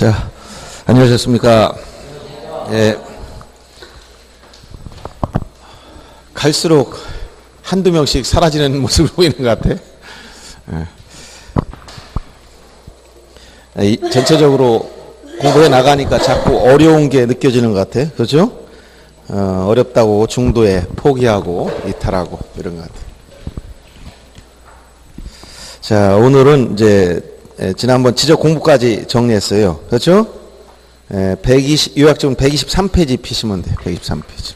자, 안녕하셨습니까? 예. 갈수록 한두 명씩 사라지는 모습을 보이는 것 같아. 예. 전체적으로 공부해 나가니까 자꾸 어려운 게 느껴지는 것 같아. 그렇죠? 어렵다고 중도에 포기하고 이탈하고 이런 것 같아. 자, 오늘은 이제 지난번 지적 공부까지 정리했어요. 그렇죠? 요약적으로 123페이지 피시면 돼요. 123페이지.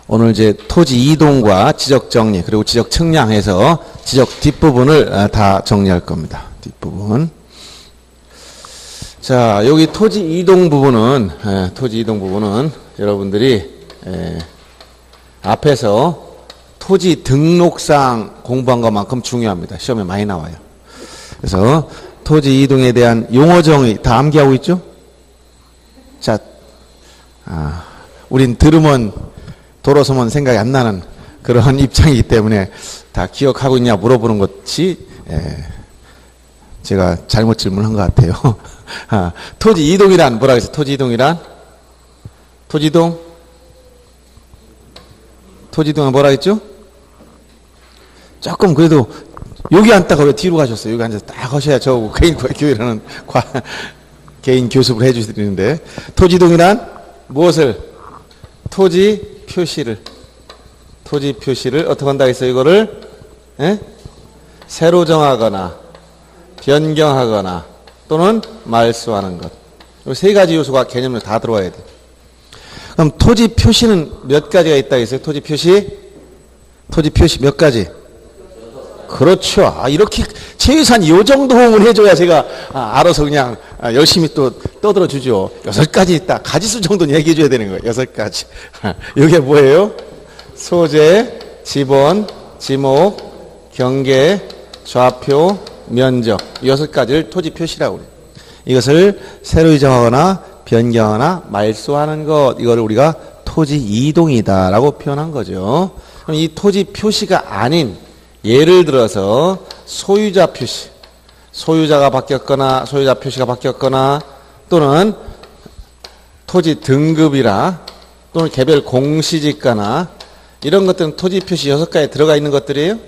오늘 이제 토지 이동과 지적 정리 그리고 지적 측량해서 지적 뒷부분을 다 정리할 겁니다. 뒷부분. 자, 여기 토지 이동 부분은 여러분들이 앞에서 토지 등록상 공부한 것만큼 중요합니다. 시험에 많이 나와요. 그래서 토지 이동에 대한 용어 정의 다 암기하고 있죠? 자, 우린 들으면 돌아서면 생각이 안 나는 그런 입장이기 때문에 다 기억하고 있냐 물어보는 것이 제가 잘못 질문한 것 같아요. 토지 이동이란 뭐라 그랬어요? 토지 이동이란? 토지 이동은 뭐라 했죠? 조금 그래도 여기 앉다가 왜 뒤로 가셨어요? 여기 앉아서 딱 하셔야 저 개인 교육이라는 개인 교습을 해주시는데, 토지 이동이란 무엇을? 토지 표시를 어떻게 한다 했어요? 이거를 새로 정하거나 변경하거나 또는 말소하는 것. 이 세 가지 요소가 개념으로 다 들어와야 돼. 그럼 토지 표시는 몇 가지가 있다 했어요? 토지 표시 몇 가지? 그렇죠. 이렇게 최소한 요 정도 호응을 해줘야 제가 알아서 그냥 열심히 또 떠들어 주죠. 6가지 있다. 가지수 정도는 얘기해 줘야 되는 거예요. 6가지. 이게 뭐예요? 소재, 지번, 지목, 경계, 좌표, 면적. 6가지를 토지 표시라고 그래요. 이것을 새로 정하거나 변경하거나 말소하는 것, 이거를 우리가 토지 이동이다라고 표현한 거죠. 그럼 이 토지 표시가 아닌, 예를 들어서 소유자 표시, 소유자가 바뀌었거나 소유자 표시가 바뀌었거나 또는 토지 등급이라 또는 개별 공시지가나 이런 것들은 토지 표시 6가지에 들어가 있는 것들이에요.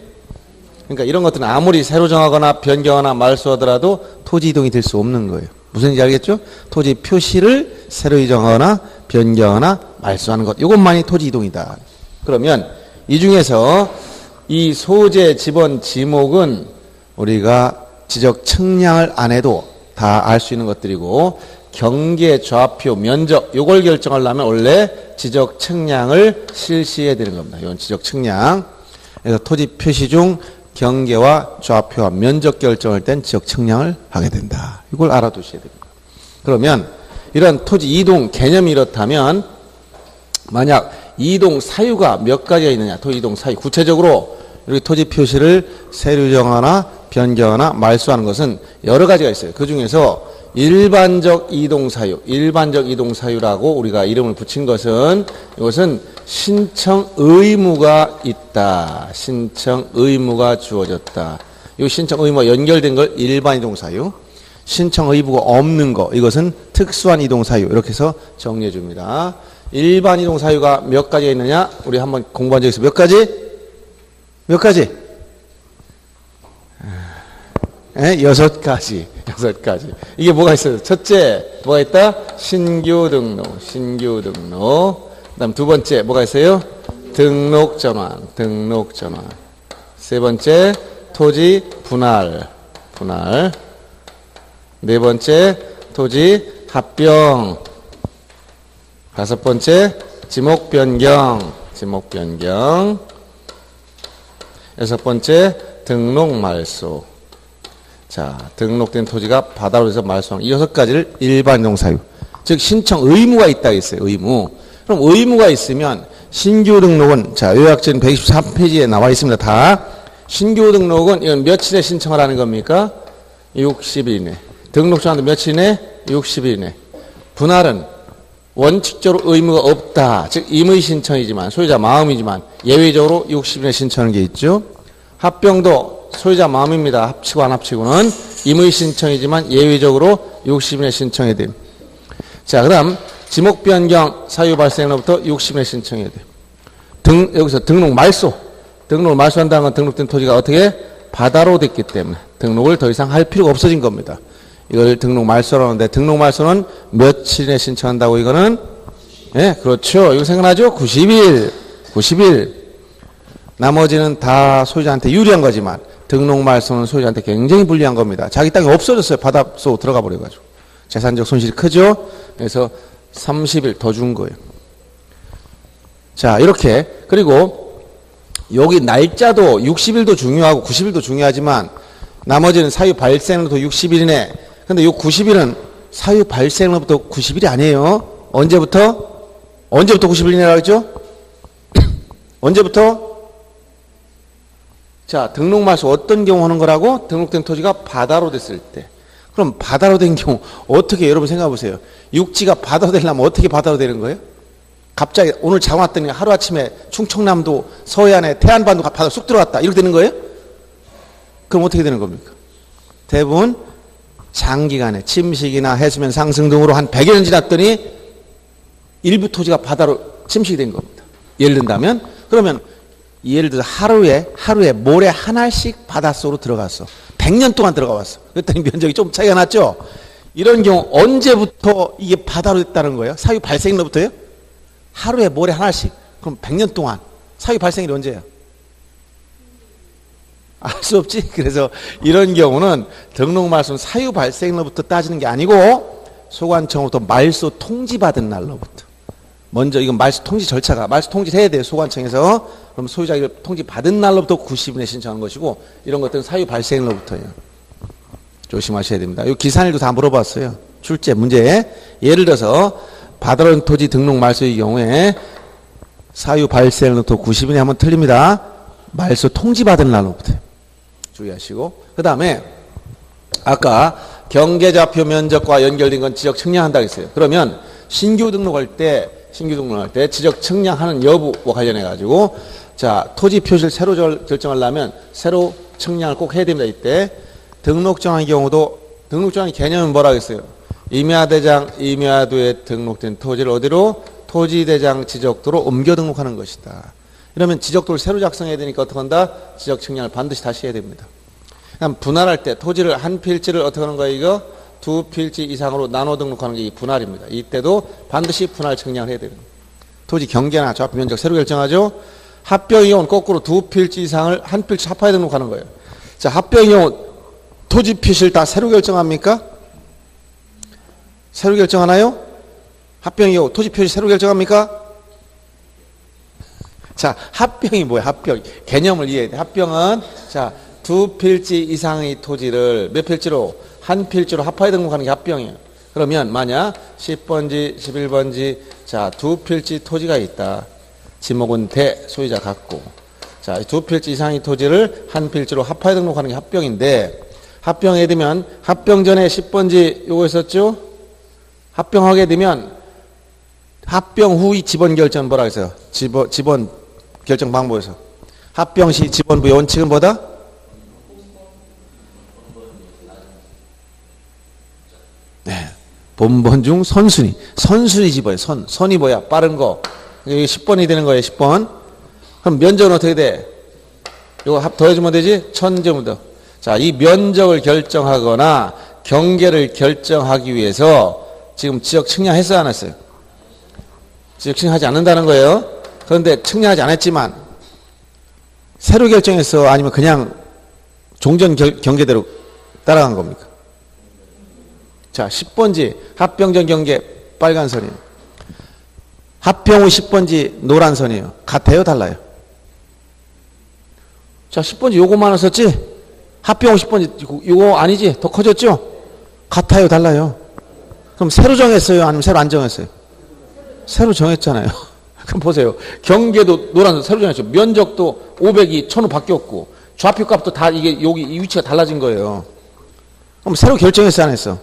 그러니까 이런 것들은 아무리 새로 정하거나 변경하거나 말소하더라도 토지 이동이 될 수 없는 거예요. 무슨 얘기인지 알겠죠? 토지 표시를 새로 정하거나 변경하거나 말소하는 것, 이것만이 토지 이동이다. 그러면 이 중에서 이 소재, 지번, 지목은 우리가 지적 측량을 안 해도 다 알 수 있는 것들이고, 경계, 좌표, 면적, 요걸 결정하려면 원래 지적 측량을 실시해야 되는 겁니다. 이건 지적 측량. 그래서 토지 표시 중 경계와 좌표와 면적 결정할 땐 지적 측량을 하게 된다. 이걸 알아두셔야 됩니다. 그러면 이런 토지 이동 개념이 이렇다면, 만약 이동 사유가 몇 가지가 있느냐, 토지 이동 사유. 구체적으로 이렇게 토지 표시를 새로 정하거나 변경하거나 말소하는 것은 여러 가지가 있어요. 그 중에서 일반적 이동 사유라고 우리가 이름을 붙인 것은, 이것은 신청 의무가 있다. 신청 의무가 주어졌다. 이 신청 의무가 연결된 걸 일반 이동 사유. 신청 의무가 없는 거, 이것은 특수한 이동 사유. 이렇게 해서 정리해 줍니다. 일반 이동 사유가 몇 가지가 있느냐? 우리 한번 공부한 적이 있어요. 몇 가지? 6가지. 이게 뭐가 있어요? 첫째, 뭐가 있다? 신규 등록. 그 다음 두 번째, 뭐가 있어요? 등록 전환. 세 번째, 토지 분할. 네 번째, 토지 합병. 다섯 번째, 지목 변경. 여섯 번째, 등록 말소. 자, 등록된 토지가 바다로 해서 말소하는 이 6가지를 일반 이동 사유. 즉, 신청 의무가 있다고 했어요. 의무. 그럼 의무가 있으면 신규 등록은, 자, 요약전 123페이지에 나와 있습니다. 다. 신규 등록은 이건 며칠에 신청을 하는 겁니까? 60일 이내. 등록 전환도 며칠 이내? 60일 이내. 분할은 원칙적으로 의무가 없다. 즉, 임의 신청이지만, 소유자 마음이지만, 예외적으로 60일 이내 신청하는 게 있죠. 합병도 소유자 마음입니다. 합치고 안 합치고는 임의 신청이지만 예외적으로 60일에 신청해야 돼요. 자, 그 다음 지목 변경 사유 발생으로부터 60일에 신청해야 돼요. 여기서 등록 말소. 등록을 말소한다는 건 등록된 토지가 어떻게 바다로 됐기 때문에 등록을 더 이상 할 필요가 없어진 겁니다. 이걸 등록 말소라고 하는데 등록 말소는 며칠에 신청한다고 이거는 예, 그렇죠. 이거 생각나죠? 90일. 나머지는 다 소유자한테 유리한 거지만 등록 말소는 소유자한테 굉장히 불리한 겁니다. 자기 땅이 없어졌어요. 바닷속 들어가 버려가지고. 재산적 손실이 크죠? 그래서 30일 더 준 거예요. 자, 이렇게. 그리고 여기 날짜도 60일도 중요하고 90일도 중요하지만 나머지는 사유 발생으로부터 60일이네. 근데 이 90일은 사유 발생으로부터 90일이 아니에요. 언제부터 90일이라고 했죠? 언제부터? 자, 등록 말소 어떤 경우 하는 거라고? 등록된 토지가 바다로 됐을 때. 그럼 바다로 된 경우 어떻게 여러분 생각해 보세요. 육지가 바다로 되려면 어떻게 바다로 되는 거예요? 갑자기 오늘 잠 왔더니 하루아침에 충청남도 서해안에 태안반도가 바다로 쑥 들어갔다. 이렇게 되는 거예요? 그럼 어떻게 되는 겁니까? 대부분 장기간에 침식이나 해수면 상승 등으로 한 100여 년 지났더니 일부 토지가 바다로 침식이 된 겁니다. 예를 든다면 그러면 예를 들어서 하루에 모래 하나씩 바닷속으로 들어갔어. 100년 동안 들어가 왔어. 그랬더니 면적이 좀 차이가 났죠. 이런 경우 언제부터 이게 바다로 됐다는 거예요? 사유 발생일로부터요? 하루에 모래 하나씩. 그럼 100년 동안. 사유 발생일이 언제예요? 알 수 없지. 그래서 이런 경우는 등록 말소는 사유 발생일로부터 따지는 게 아니고 소관청으로부터 말소 통지받은 날로부터. 먼저 이건 말소 통지 절차가 말소 통지를 해야 돼요. 소관청에서. 그럼 소유자가 통지 받은 날로부터 90일에 신청하는 것이고 이런 것들은 사유 발생일로부터예요. 조심하셔야 됩니다. 이 기산일도 다 물어봤어요. 출제 문제에. 예를 들어서 바다로 토지 등록 말소의 경우에 사유 발생일로부터 90일에 하면 틀립니다. 말소 통지 받은 날로부터 주의하시고 그 다음에 아까 경계좌표 면적과 연결된 건 지적 측량한다고 했어요. 그러면 신규 등록할 때 지적 측량하는 여부와 관련해 가지고 자 토지 표시를 새로 결정하려면 새로 측량을 꼭 해야 됩니다. 이때 등록 정한 경우도 등록 정한 개념은 뭐라고 했어요? 임야대장 임야도에 등록된 토지를 어디로 토지대장 지적도로 옮겨 등록하는 것이다. 이러면 지적도를 새로 작성해야 되니까 어떻게 한다? 지적 측량을 반드시 다시 해야 됩니다. 그럼 분할할 때 토지를 한 필지를 어떻게 하는 거예요? 이거 두 필지 이상으로 나눠 등록하는 게 이 분할입니다. 이때도 반드시 분할 측량을 해야 됩니다. 토지 경계나 좌표 면적 새로 결정하죠. 합병의 경우는 거꾸로 두 필지 이상을 한 필지 합하에 등록하는 거예요. 자, 합병의 경우 토지 표시를 다 새로 결정합니까? 새로 결정하나요? 합병의 경우 토지 표시 새로 결정합니까? 자, 합병이 뭐야? 합병. 개념을 이해해야 돼. 합병은 자, 두 필지 이상의 토지를 몇 필지로? 한 필지로 합하에 등록하는 게 합병이에요. 그러면 만약 10번지, 11번지 자, 두 필지 토지가 있다. 지목은 대, 소유자 같고 자, 두 필지 이상의 토지를 한 필지로 합하에 등록하는 게 합병인데 합병하게 되면 합병 전에 10번지 요거 있었죠? 합병하게 되면 합병 후의 지번 결정은 뭐라고 했어요? 지번 결정 방법에서 합병 시 지번부의 원칙은 뭐다? 네. 본번 중 선순위. 선순위 지번이에요. 선이 뭐야? 빠른 거. 여기 10번이 되는 거예요. 10번. 그럼 면적은 어떻게 돼? 이거 더해주면 되지? 1000제곱미터. 자, 이 면적을 결정하거나 경계를 결정하기 위해서 지금 지적 측량했어요? 안 했어요? 지적 측량하지 않는다는 거예요. 그런데 측량하지 않았지만 새로 결정했어? 아니면 그냥 종전 경계대로 따라간 겁니까? 자, 10번지 합병전 경계 빨간 선이에요. 합병 후 10번지 노란 선이에요. 같아요? 달라요? 자, 10번지 요거만 썼지? 합병 후 10번지 요거 아니지? 더 커졌죠? 같아요? 달라요? 그럼 새로 정했어요? 아니면 새로 안 정했어요? 새로 정했잖아요. 그럼 보세요. 경계도 노란 선 새로 정했죠. 면적도 500이 1000호 바뀌었고 좌표 값도 다 이게 여기 이 위치가 달라진 거예요. 그럼 새로 결정했어? 안 했어?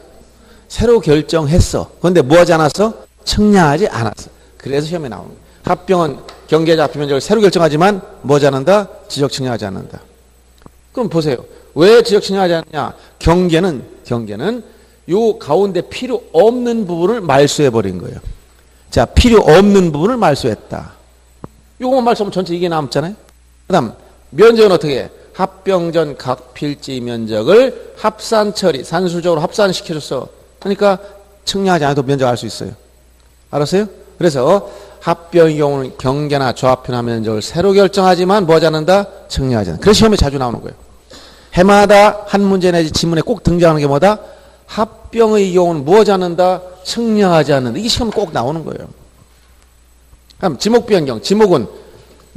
새로 결정했어. 그런데 뭐 하지 않았어? 측량하지 않았어. 그래서 시험에 나오는 거예요. 합병은 경계자 합표 면적을 새로 결정하지만 뭐 하지 않는다? 지적 측량하지 않는다. 그럼 보세요. 왜 지적 측량하지 않느냐? 경계는 요 가운데 필요 없는 부분을 말소해 버린 거예요. 자, 필요 없는 부분을 말소했다. 요거만 말소하면 전체 이게 남잖아요. 그다음 면적은 어떻게 해? 합병전 각 필지 면적을 합산 처리, 산술적으로 합산시켜줬어. 그러니까 측량하지 않아도 면적 알 수 있어요. 알았어요? 그래서 합병의 경우는 경계나 조합변화 면적을 새로 결정하지만 뭐 하지 않는다? 측량하지 않는다. 그래서 시험에 자주 나오는 거예요. 해마다 한 문제 내지 지문에 꼭 등장하는 게 뭐다? 합병의 경우는 뭐 하지 않는다? 측량하지 않는다. 이게 시험에 꼭 나오는 거예요. 그럼 지목 변경. 지목은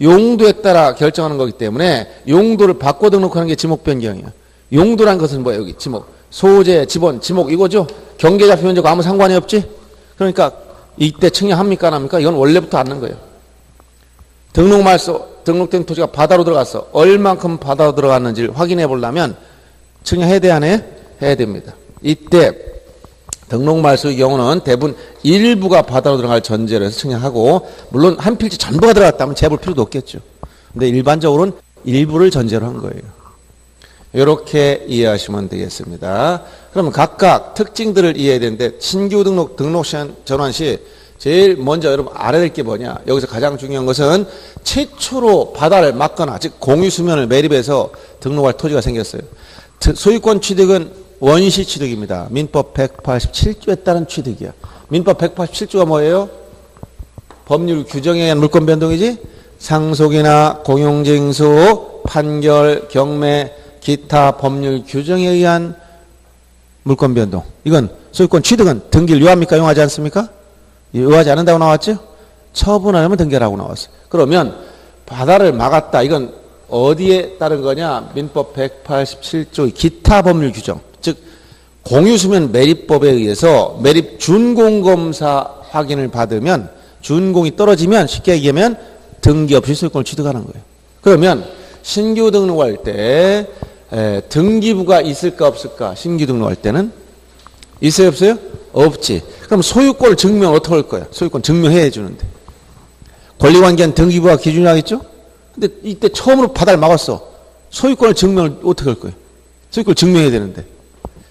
용도에 따라 결정하는 거기 때문에 용도를 바꿔 등록하는 게 지목 변경이에요. 용도란 것은 뭐예요? 여기 지목. 소재, 지번, 지목 이거죠? 경계 잡혀 면적 아무 상관이 없지? 그러니까 이때 측량합니까 안 합니까? 이건 원래부터 않는 거예요. 등록 말소, 등록된 토지가 바다로 들어갔어. 얼만큼 바다로 들어갔는지를 확인해 보려면 측량해야 돼, 안 해? 해야 됩니다. 이때 등록 말소의 경우는 대부분 일부가 바다로 들어갈 전제로 해서 측량하고, 물론 한 필지 전부가 들어갔다면 재볼 필요도 없겠죠. 근데 일반적으로는 일부를 전제로 한 거예요. 이렇게 이해하시면 되겠습니다. 그러면 각각 특징들을 이해해야 되는데, 신규 등록 시한 전환 시 제일 먼저 여러분 알아야 될 게 뭐냐? 여기서 가장 중요한 것은 최초로 바다를 막거나, 즉 공유 수면을 매립해서 등록할 토지가 생겼어요. 소유권 취득은 원시 취득입니다. 민법 187조에 따른 취득이야. 민법 187조가 뭐예요? 법률 규정에 의한 물권 변동이지? 상속이나 공용징수, 판결, 경매, 기타 법률 규정에 의한 물권 변동. 이건 소유권 취득은 등기를 요합니까? 용하지 않습니까? 요하지 않는다고 나왔죠? 처분하려면 등기라고 나왔어요. 그러면 바다를 막았다. 이건 어디에 따른 거냐? 민법 187조의 기타 법률 규정. 즉 공유수면 매립법에 의해서 매립 준공검사 확인을 받으면, 준공이 떨어지면 쉽게 얘기하면 등기 없이 소유권을 취득하는 거예요. 그러면 신규 등록할 때 등기부가 있을까 없을까? 신규 등록할 때는 있어요 없어요? 없지. 그럼 소유권을 증명 어떻게 할 거야? 소유권 증명해야 주는데 권리관계한 등기부가 기준이라겠죠? 근데 이때 처음으로 바다를 막았어. 소유권을 증명을 어떻게 할 거예요? 소유권을 증명해야 되는데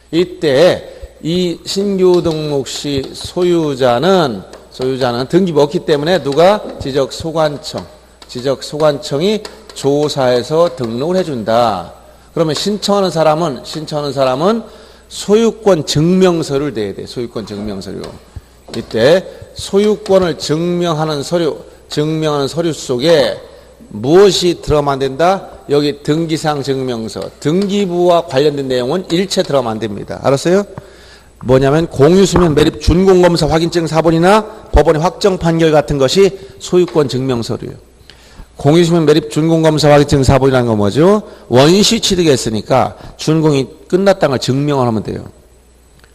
이때 이 신규 등록 시 소유자는 등기부 없기 때문에 누가? 지적소관청이 조사해서 등록을 해준다. 그러면 신청하는 사람은 소유권 증명서를 내야 돼. 소유권 증명서류. 이때 소유권을 증명하는 서류 속에 무엇이 들어가면 안 된다? 여기 등기상 증명서, 등기부와 관련된 내용은 일체 들어가면 안 됩니다. 알았어요? 뭐냐면 공유수면 매립 준공검사 확인증 사본이나 법원의 확정 판결 같은 것이 소유권 증명서류예요. 공유수면 매립 준공검사 확인증 사본이라는 건 뭐죠? 원시 취득했으니까 준공이 끝났다는 걸 증명을 하면 돼요.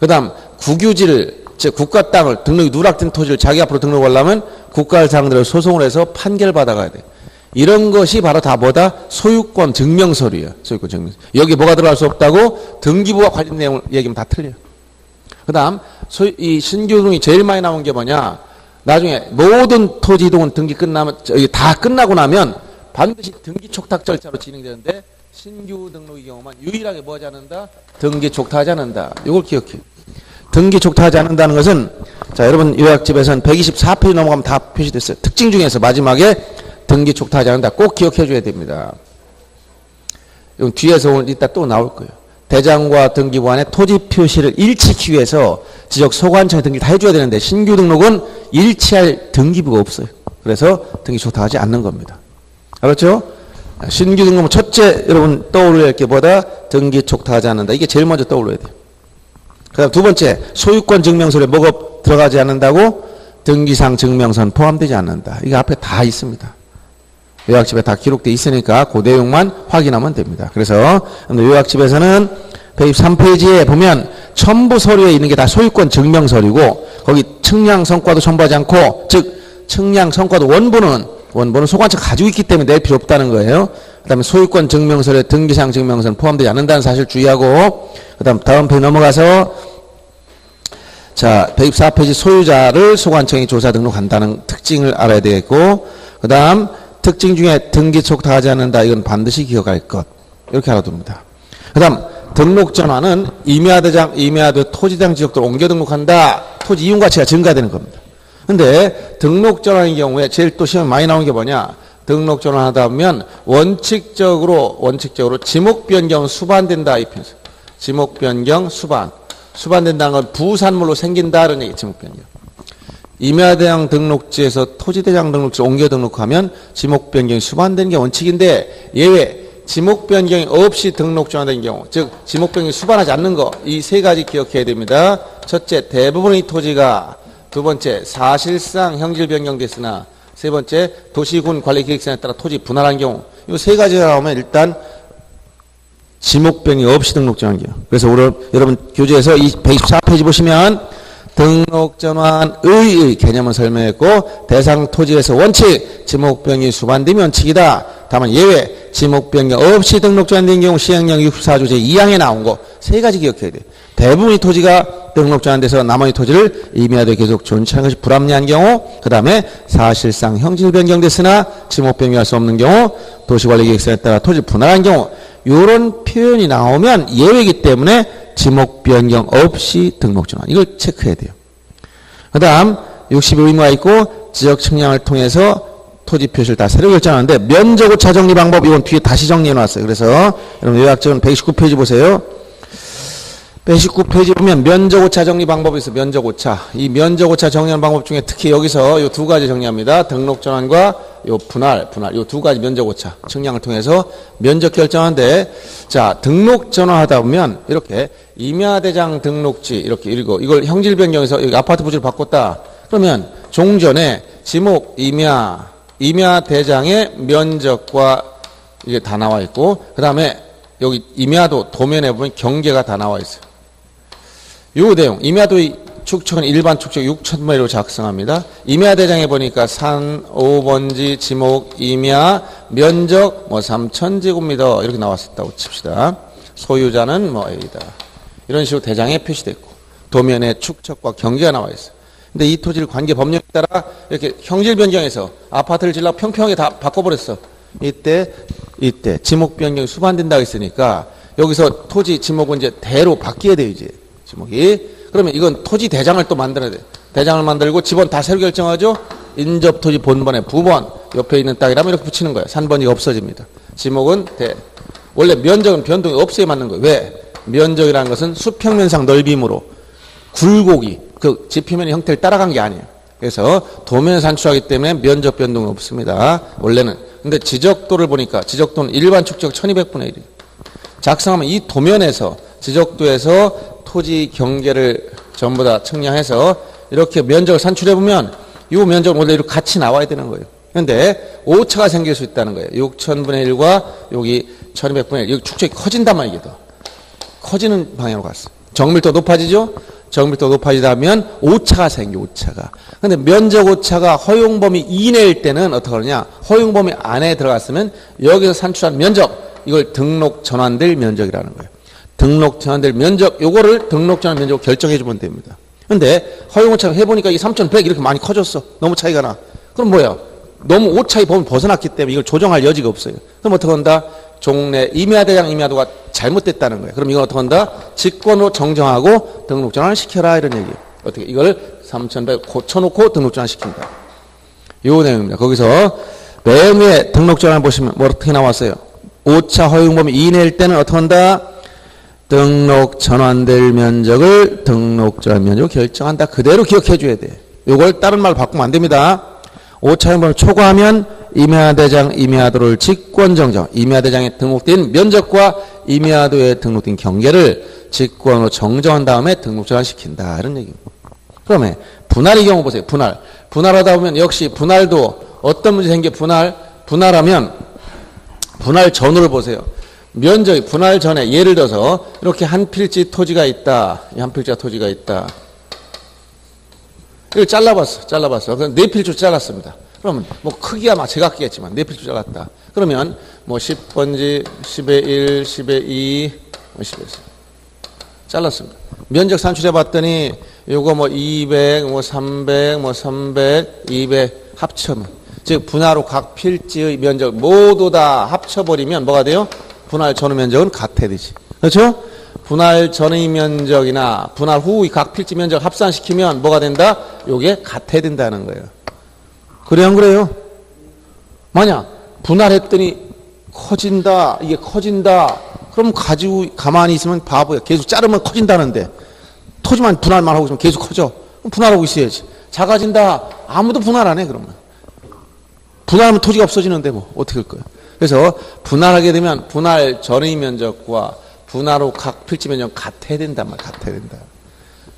그 다음 국유지를, 즉 국가 땅을, 등록이 누락된 토지를 자기 앞으로 등록하려면 국가를 상대로 소송을 해서 판결 받아가야 돼. 이런 것이 바로 다 뭐다? 소유권 증명서류예요. 소유권 증명서. 여기 뭐가 들어갈 수 없다고? 등기부와 관련 내용을 얘기하면 다 틀려요. 그 다음 이 신규 등록이 제일 많이 나온 게 뭐냐? 나중에 모든 토지 이동은 등기 끝나면, 다 끝나고 나면 반드시 등기 촉탁 절차로 진행되는데, 신규 등록의 경우만 유일하게 뭐 하지 않는다? 등기 촉탁하지 않는다. 이걸 기억해. 등기 촉탁하지 않는다는 것은, 자, 여러분 요약집에서는 124페이지 넘어가면 다 표시됐어요. 특징 중에서 마지막에 등기 촉탁하지 않는다. 꼭 기억해 줘야 됩니다. 이건 뒤에서 오늘 이따 또 나올 거예요. 대장과 등기부 안에 토지 표시를 일치하기 위해서 지적 소관청에 등기를 다 해줘야 되는데, 신규 등록은 일치할 등기부가 없어요. 그래서 등기 촉탁하지 않는 겁니다. 알았죠? 신규 등록은 첫째 여러분 떠올려야 할 게 뭐다? 등기 촉탁하지 않는다. 이게 제일 먼저 떠올려야 돼요. 그 다음 두 번째, 소유권 증명서에 뭐가 들어가지 않는다고? 등기상 증명서는 포함되지 않는다. 이게 앞에 다 있습니다. 요약집에 다 기록되어 있으니까 그 내용만 확인하면 됩니다. 그래서 요약집에서는 123페이지에 보면 첨부 서류에 있는 게 다 소유권 증명 서류고, 거기 측량 성과도 첨부하지 않고, 즉 측량 성과도 원본은 소관청 가지고 있기 때문에 낼 필요 없다는 거예요. 그 다음에 소유권 증명 서류에 등기상 증명서는 포함되지 않는다는 사실 주의하고, 그 다음 페이지 넘어가서 자 124페이지 소유자를 소관청이 조사 등록한다는 특징을 알아야 되겠고, 그 다음 특징 중에 등기 촉탁하지 않는다. 이건 반드시 기억할 것. 이렇게 알아둡니다. 그다음 등록 전환은 임야대장, 임야도 토지대장 지역도로 옮겨 등록한다. 토지 이용 가치가 증가되는 겁니다. 근데 등록 전환의 경우에 제일 또 시험에 많이 나오는 게 뭐냐? 등록 전환하다 보면 원칙적으로 지목 변경 수반된다 이 표현. 지목 변경 수반된다는 건 부산물로 생긴다는 얘기. 지목 변경. 임야대장 등록지에서 토지대장 등록지로 옮겨 등록하면 지목 변경이 수반되는 게 원칙인데 예외. 지목 변경이 없이 등록 전환된 경우, 즉 지목 변경이 수반하지 않는 거, 이 세 가지 기억해야 됩니다. 첫째, 대부분의 토지가, 두 번째, 사실상 형질 변경됐으나, 세 번째, 도시군 관리 계획상에 따라 토지 분할한 경우, 이 세 가지가 나오면 일단 지목 변경이 없이 등록 전환 경우. 그래서 오늘 여러분 교재에서 이 124페이지 보시면 등록 전환의 개념을 설명했고 대상 토지에서 원칙 지목 변경이 수반되면 원칙이다. 다만 예외 지목 변경 없이 등록 전환된 경우 시행령 64조 제2항에 나온 거 세 가지 기억해야 돼. 대부분의 토지가 등록 전환돼서 나머지 토지를 임야도에 계속 존치하는 것이 불합리한 경우, 그 다음에 사실상 형질 변경됐으나 지목 변경할 수 없는 경우, 도시관리계획서에 따라 토지를 분할한 경우, 이런 표현이 나오면 예외이기 때문에 지목 변경 없이 등록 전환. 이걸 체크해야 돼요. 그 다음 60의 의무가 있고 지적 측량을 통해서 토지 표시를 다 새로 결정하는데 면적 오차 정리 방법 이건 뒤에 다시 정리해 놨어요. 그래서 여러분 요약적은 119페이지 보세요. 119페이지 보면 면적 오차 정리 방법이 있어요. 면적 오차. 이 면적 오차 정리하는 방법 중에 특히 여기서 이 두 가지 정리합니다. 등록 전환과 요 분할 요 두 가지 면적 오차 측량을 통해서 면적 결정하는데 자, 등록 전환하다 보면 이렇게 임야대장 등록지 이렇게 이걸 형질 변경해서 아파트 부지를 바꿨다. 그러면 종전에 지목 임야대장의 면적과 이게 다 나와 있고 그다음에 여기 임야도 도면에 보면 경계가 다 나와 있어요. 요 내용 임야도의 축척은 일반 축척 6,000마리로 작성합니다. 임야대장에 보니까 산, 5번지, 지목, 임야, 면적 3,000제곱미터 이렇게 나왔었다고 칩시다. 소유자는 A다. 이런 식으로 대장에 표시됐고 도면에 축척과 경계가 나와 있어요. 근데 이 토지를 관계 법령에 따라 이렇게 형질 변경해서 아파트를 지으려고 평평하게 다 바꿔버렸어. 이때 지목 변경이 수반된다고 했으니까 여기서 토지 지목은 이제 대로 바뀌어야 돼요, 이제. 지목이. 그러면 이건 토지 대장을 또 만들어야 돼. 대장을 만들고 지번 다 새로 결정하죠? 인접토지 본번에 부번, 옆에 있는 땅이라면 이렇게 붙이는 거예요. 산번이가 없어집니다. 지목은 대. 원래 면적은 변동이 없어야 맞는 거예요. 왜? 면적이라는 것은 수평면상 넓이므로 굴곡이 그 지표면의 형태를 따라간 게 아니에요. 그래서 도면에 산출하기 때문에 면적 변동이 없습니다. 원래는. 근데 지적도를 보니까 지적도는 일반 축적 1200분의 1이에요. 작성하면 이 도면에서 지적도에서 토지 경계를 전부 다 측량해서 이렇게 면적을 산출해보면 이 면적은 원래 이렇게 같이 나와야 되는 거예요. 그런데 오차가 생길 수 있다는 거예요. 6000분의 1과 여기 1200분의 1. 여기 축적이 커진단 말이에요. 커지는 방향으로 갔어. 정밀도 높아지죠? 정밀도 높아지다면 오차가 생겨, 오차가. 근데 면적 오차가 허용 범위 이내일 때는 어떻게 하느냐? 허용 범위 안에 들어갔으면 여기서 산출한 면적, 이걸 등록 전환될 면적이라는 거예요. 등록 전환될 면적, 요거를 등록 전환 면적으로 결정해 주면 됩니다. 근데 허용 오차가 해보니까 이 3,100 이렇게 많이 커졌어. 너무 차이가 나. 그럼 뭐야? 너무 오차의 범위 벗어났기 때문에 이걸 조정할 여지가 없어요. 그럼 어떻게 한다? 종래 임야대장 임야도가 잘못됐다는 거예요. 그럼 이건 어떻게 한다? 직권으로 정정하고 등록 전환을 시켜라 이런 얘기예요. 어떻게 이걸 3,100 고쳐놓고 등록 전환 시킨다. 요 내용입니다. 거기서 맨 위에 등록 전환 보시면 뭐 어떻게 나왔어요? 오차 허용 범위 이내일 때는 어떻게 한다? 등록 전환될 면적을 등록 전환 면적으로 결정한다. 그대로 기억해 줘야 돼. 요걸 다른 말로 바꾸면 안 됩니다. 오차 허용 범위 초과하면 임야대장 임야도를 직권 정정, 임야대장에 등록된 면적과 임야도에 등록된 경계를 직권으로 정정한 다음에 등록 전환시킨다. 이런 얘기입니다. 그러면 분할의 경우 보세요. 분할하다 보면 역시 분할도 어떤 문제 생겨? 분할하면 분할 전후를 보세요. 면적이 분할 전에 예를 들어서 이렇게 한 필지 토지가 있다. 이 한 필지가 토지가 있다. 이걸 잘라봤어. 그럼 네 필지로 잘랐습니다. 그러면 뭐 크기야 막 제각기겠지만 네 필지로 잘랐다. 그러면 뭐 10번지, 10의 1, 10의 2, 10의 4 잘랐습니다. 면적 산출해봤더니 요거 뭐 200, 뭐 300, 뭐 300, 200 합쳐면 즉 분할로 각 필지의 면적 모두 다 합쳐버리면 뭐가 돼요? 분할 전후 면적은 같아야 되지. 그렇죠? 분할 전의 면적이나 분할 후 각 필지 면적 합산시키면 뭐가 된다? 요게 같아야 된다는 거예요. 그래요, 안 그래요? 만약 분할했더니 커진다, 이게 커진다. 그럼 가지고 가만히 있으면 바보야. 계속 자르면 커진다는데 토지만 분할만 하고 있으면 계속 커져. 그럼 분할하고 있어야지. 작아진다. 아무도 분할 안 해, 그러면. 분할하면 토지가 없어지는데 뭐 어떻게 할 거야. 그래서 분할하게 되면 분할 전의 면적과 분할 후 각 필지 면적 같아야 된단 말이야. 같아야 된다.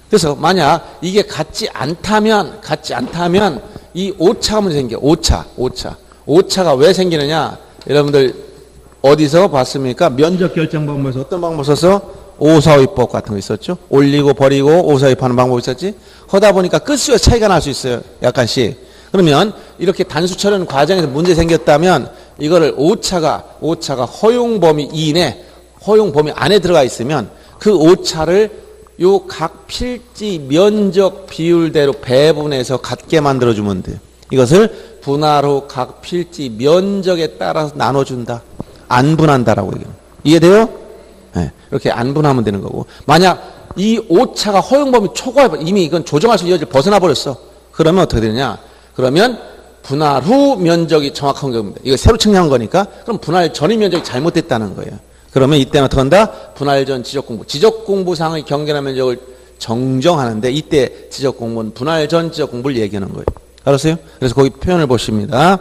그래서 만약 이게 같지 않다면 이 오차가 문제 생겨. 오차가 왜 생기느냐? 여러분들 어디서 봤습니까? 면적 결정 방법에서 어떤 방법 썼어? 542법 같은 거 있었죠? 올리고 버리고 542 하는 방법이 있었지? 하다 보니까 끝수에 차이가 날 수 있어요. 약간씩. 그러면 이렇게 단수 처리하는 과정에서 문제 생겼다면 이거를 오차가 허용 범위 이내, 허용 범위 안에 들어가 있으면 그 오차를 요 각 필지 면적 비율대로 배분해서 같게 만들어주면 돼요. 이것을 분할 후 각 필지 면적에 따라서 나눠준다. 안분한다라고 얘기해요. 이해돼요? 네, 이렇게 안분하면 되는 거고. 만약 이 오차가 허용 범위 초과해, 이미 이건 조정할 수 있는 여지를 벗어나 버렸어. 그러면 어떻게 되느냐? 그러면 분할 후 면적이 정확한 겁니다. 이거 새로 측량한 거니까. 그럼 분할 전의 면적이 잘못됐다는 거예요. 그러면 이때는 어떻게 한다? 분할 전 지적공부상의 경계나 면적을 정정하는데 이때 지적공부는 분할 전 지적공부를 얘기하는 거예요. 알았어요? 그래서 거기 표현을 보십니다.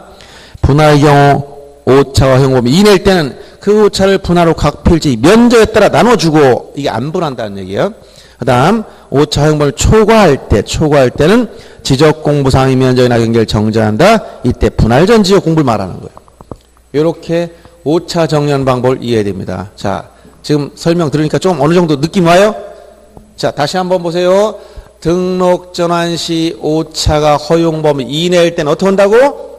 분할 경우 오차와 허용범위 이낼 때는 그 오차를 분할 후 각 필지 면적에 따라 나눠주고 이게 안 분한다는 얘기예요. 그 다음 오차 허용범위를 초과할 때는 지적공부상의 면적이나 경계를 정정한다. 이때 분할 전 지적공부를 말하는 거예요. 이렇게 오차 정리하는 방법을 이해해야 됩니다. 자, 지금 설명 들으니까 좀 어느 정도 느낌 와요? 자, 다시 한번 보세요. 등록 전환 시 오차가 허용 범위 이내일 때는 어떻게 한다고?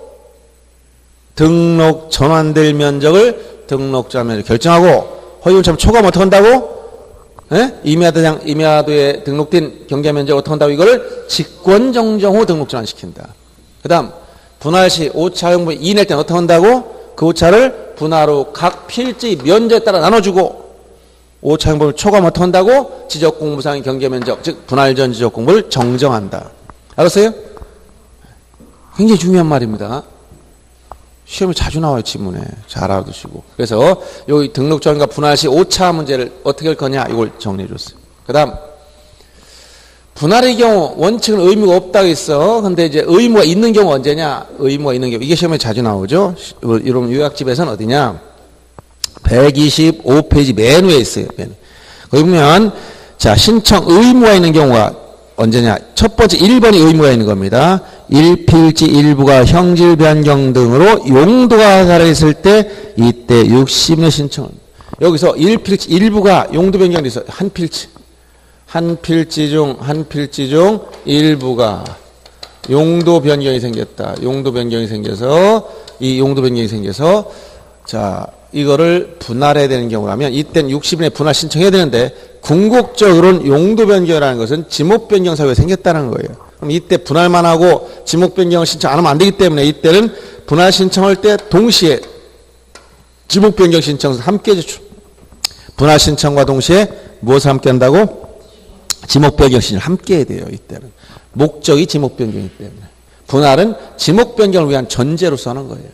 등록 전환될 면적을 등록 전환 면적 결정하고 허용 참 초과하면 어떻게 한다고? 예? 임야도에 등록된 경계 면적 어떻게 한다고? 이거를 직권 정정 후 등록 전환시킨다. 그 다음 분할 시 오차 허용 범위 이내일 때는 어떻게 한다고? 그 오차를 분할 후 각 필지 면적에 따라 나눠주고 오차 허용 범위 초과하면 어떻게 한다고? 지적공부상의 경계 면적, 즉 분할 전 지적공부를 정정한다. 알았어요? 굉장히 중요한 말입니다. 시험에 자주 나와요, 지문에. 잘 알아두시고. 그래서 여기 등록 전과 분할 시 오차 문제를 어떻게 할 거냐, 이걸 정리해 줬어요. 그 다음, 분할의 경우 원칙은 의무가 없다고 했어. 근데 이제 의무가 있는 경우 언제냐? 의무가 있는 경우. 이게 시험에 자주 나오죠? 이런 요약집에서는 어디냐? 125페이지 맨 위에 있어요. 거기 보면, 자, 신청 의무가 있는 경우가 언제냐? 첫 번째 1번이 의무가 있는 겁니다. 1필지 일부가 형질 변경 등으로 용도가 달해있을 때 이때 60년 신청을. 여기서 1필지 일부가 용도 변경이 돼서 한 필지 중 일부가 용도 변경이 생겼다. 용도 변경이 생겨서 자, 이거를 분할해야 되는 경우라면 이때는 60일에 분할 신청해야 되는데 궁극적으로는 용도 변경이라는 것은 지목 변경 사유가 생겼다는 거예요. 그럼 이때 분할만 하고 지목 변경을 신청 안 하면 안 되기 때문에 이때는 분할 신청할 때 동시에 지목 변경 신청을 함께 분할 신청과 동시에 무엇을 함께 한다고? 지목 변경 신청을 함께 해야 돼요. 이때는 목적이 지목 변경이기 때문에 분할은 지목 변경을 위한 전제로서 하는 거예요.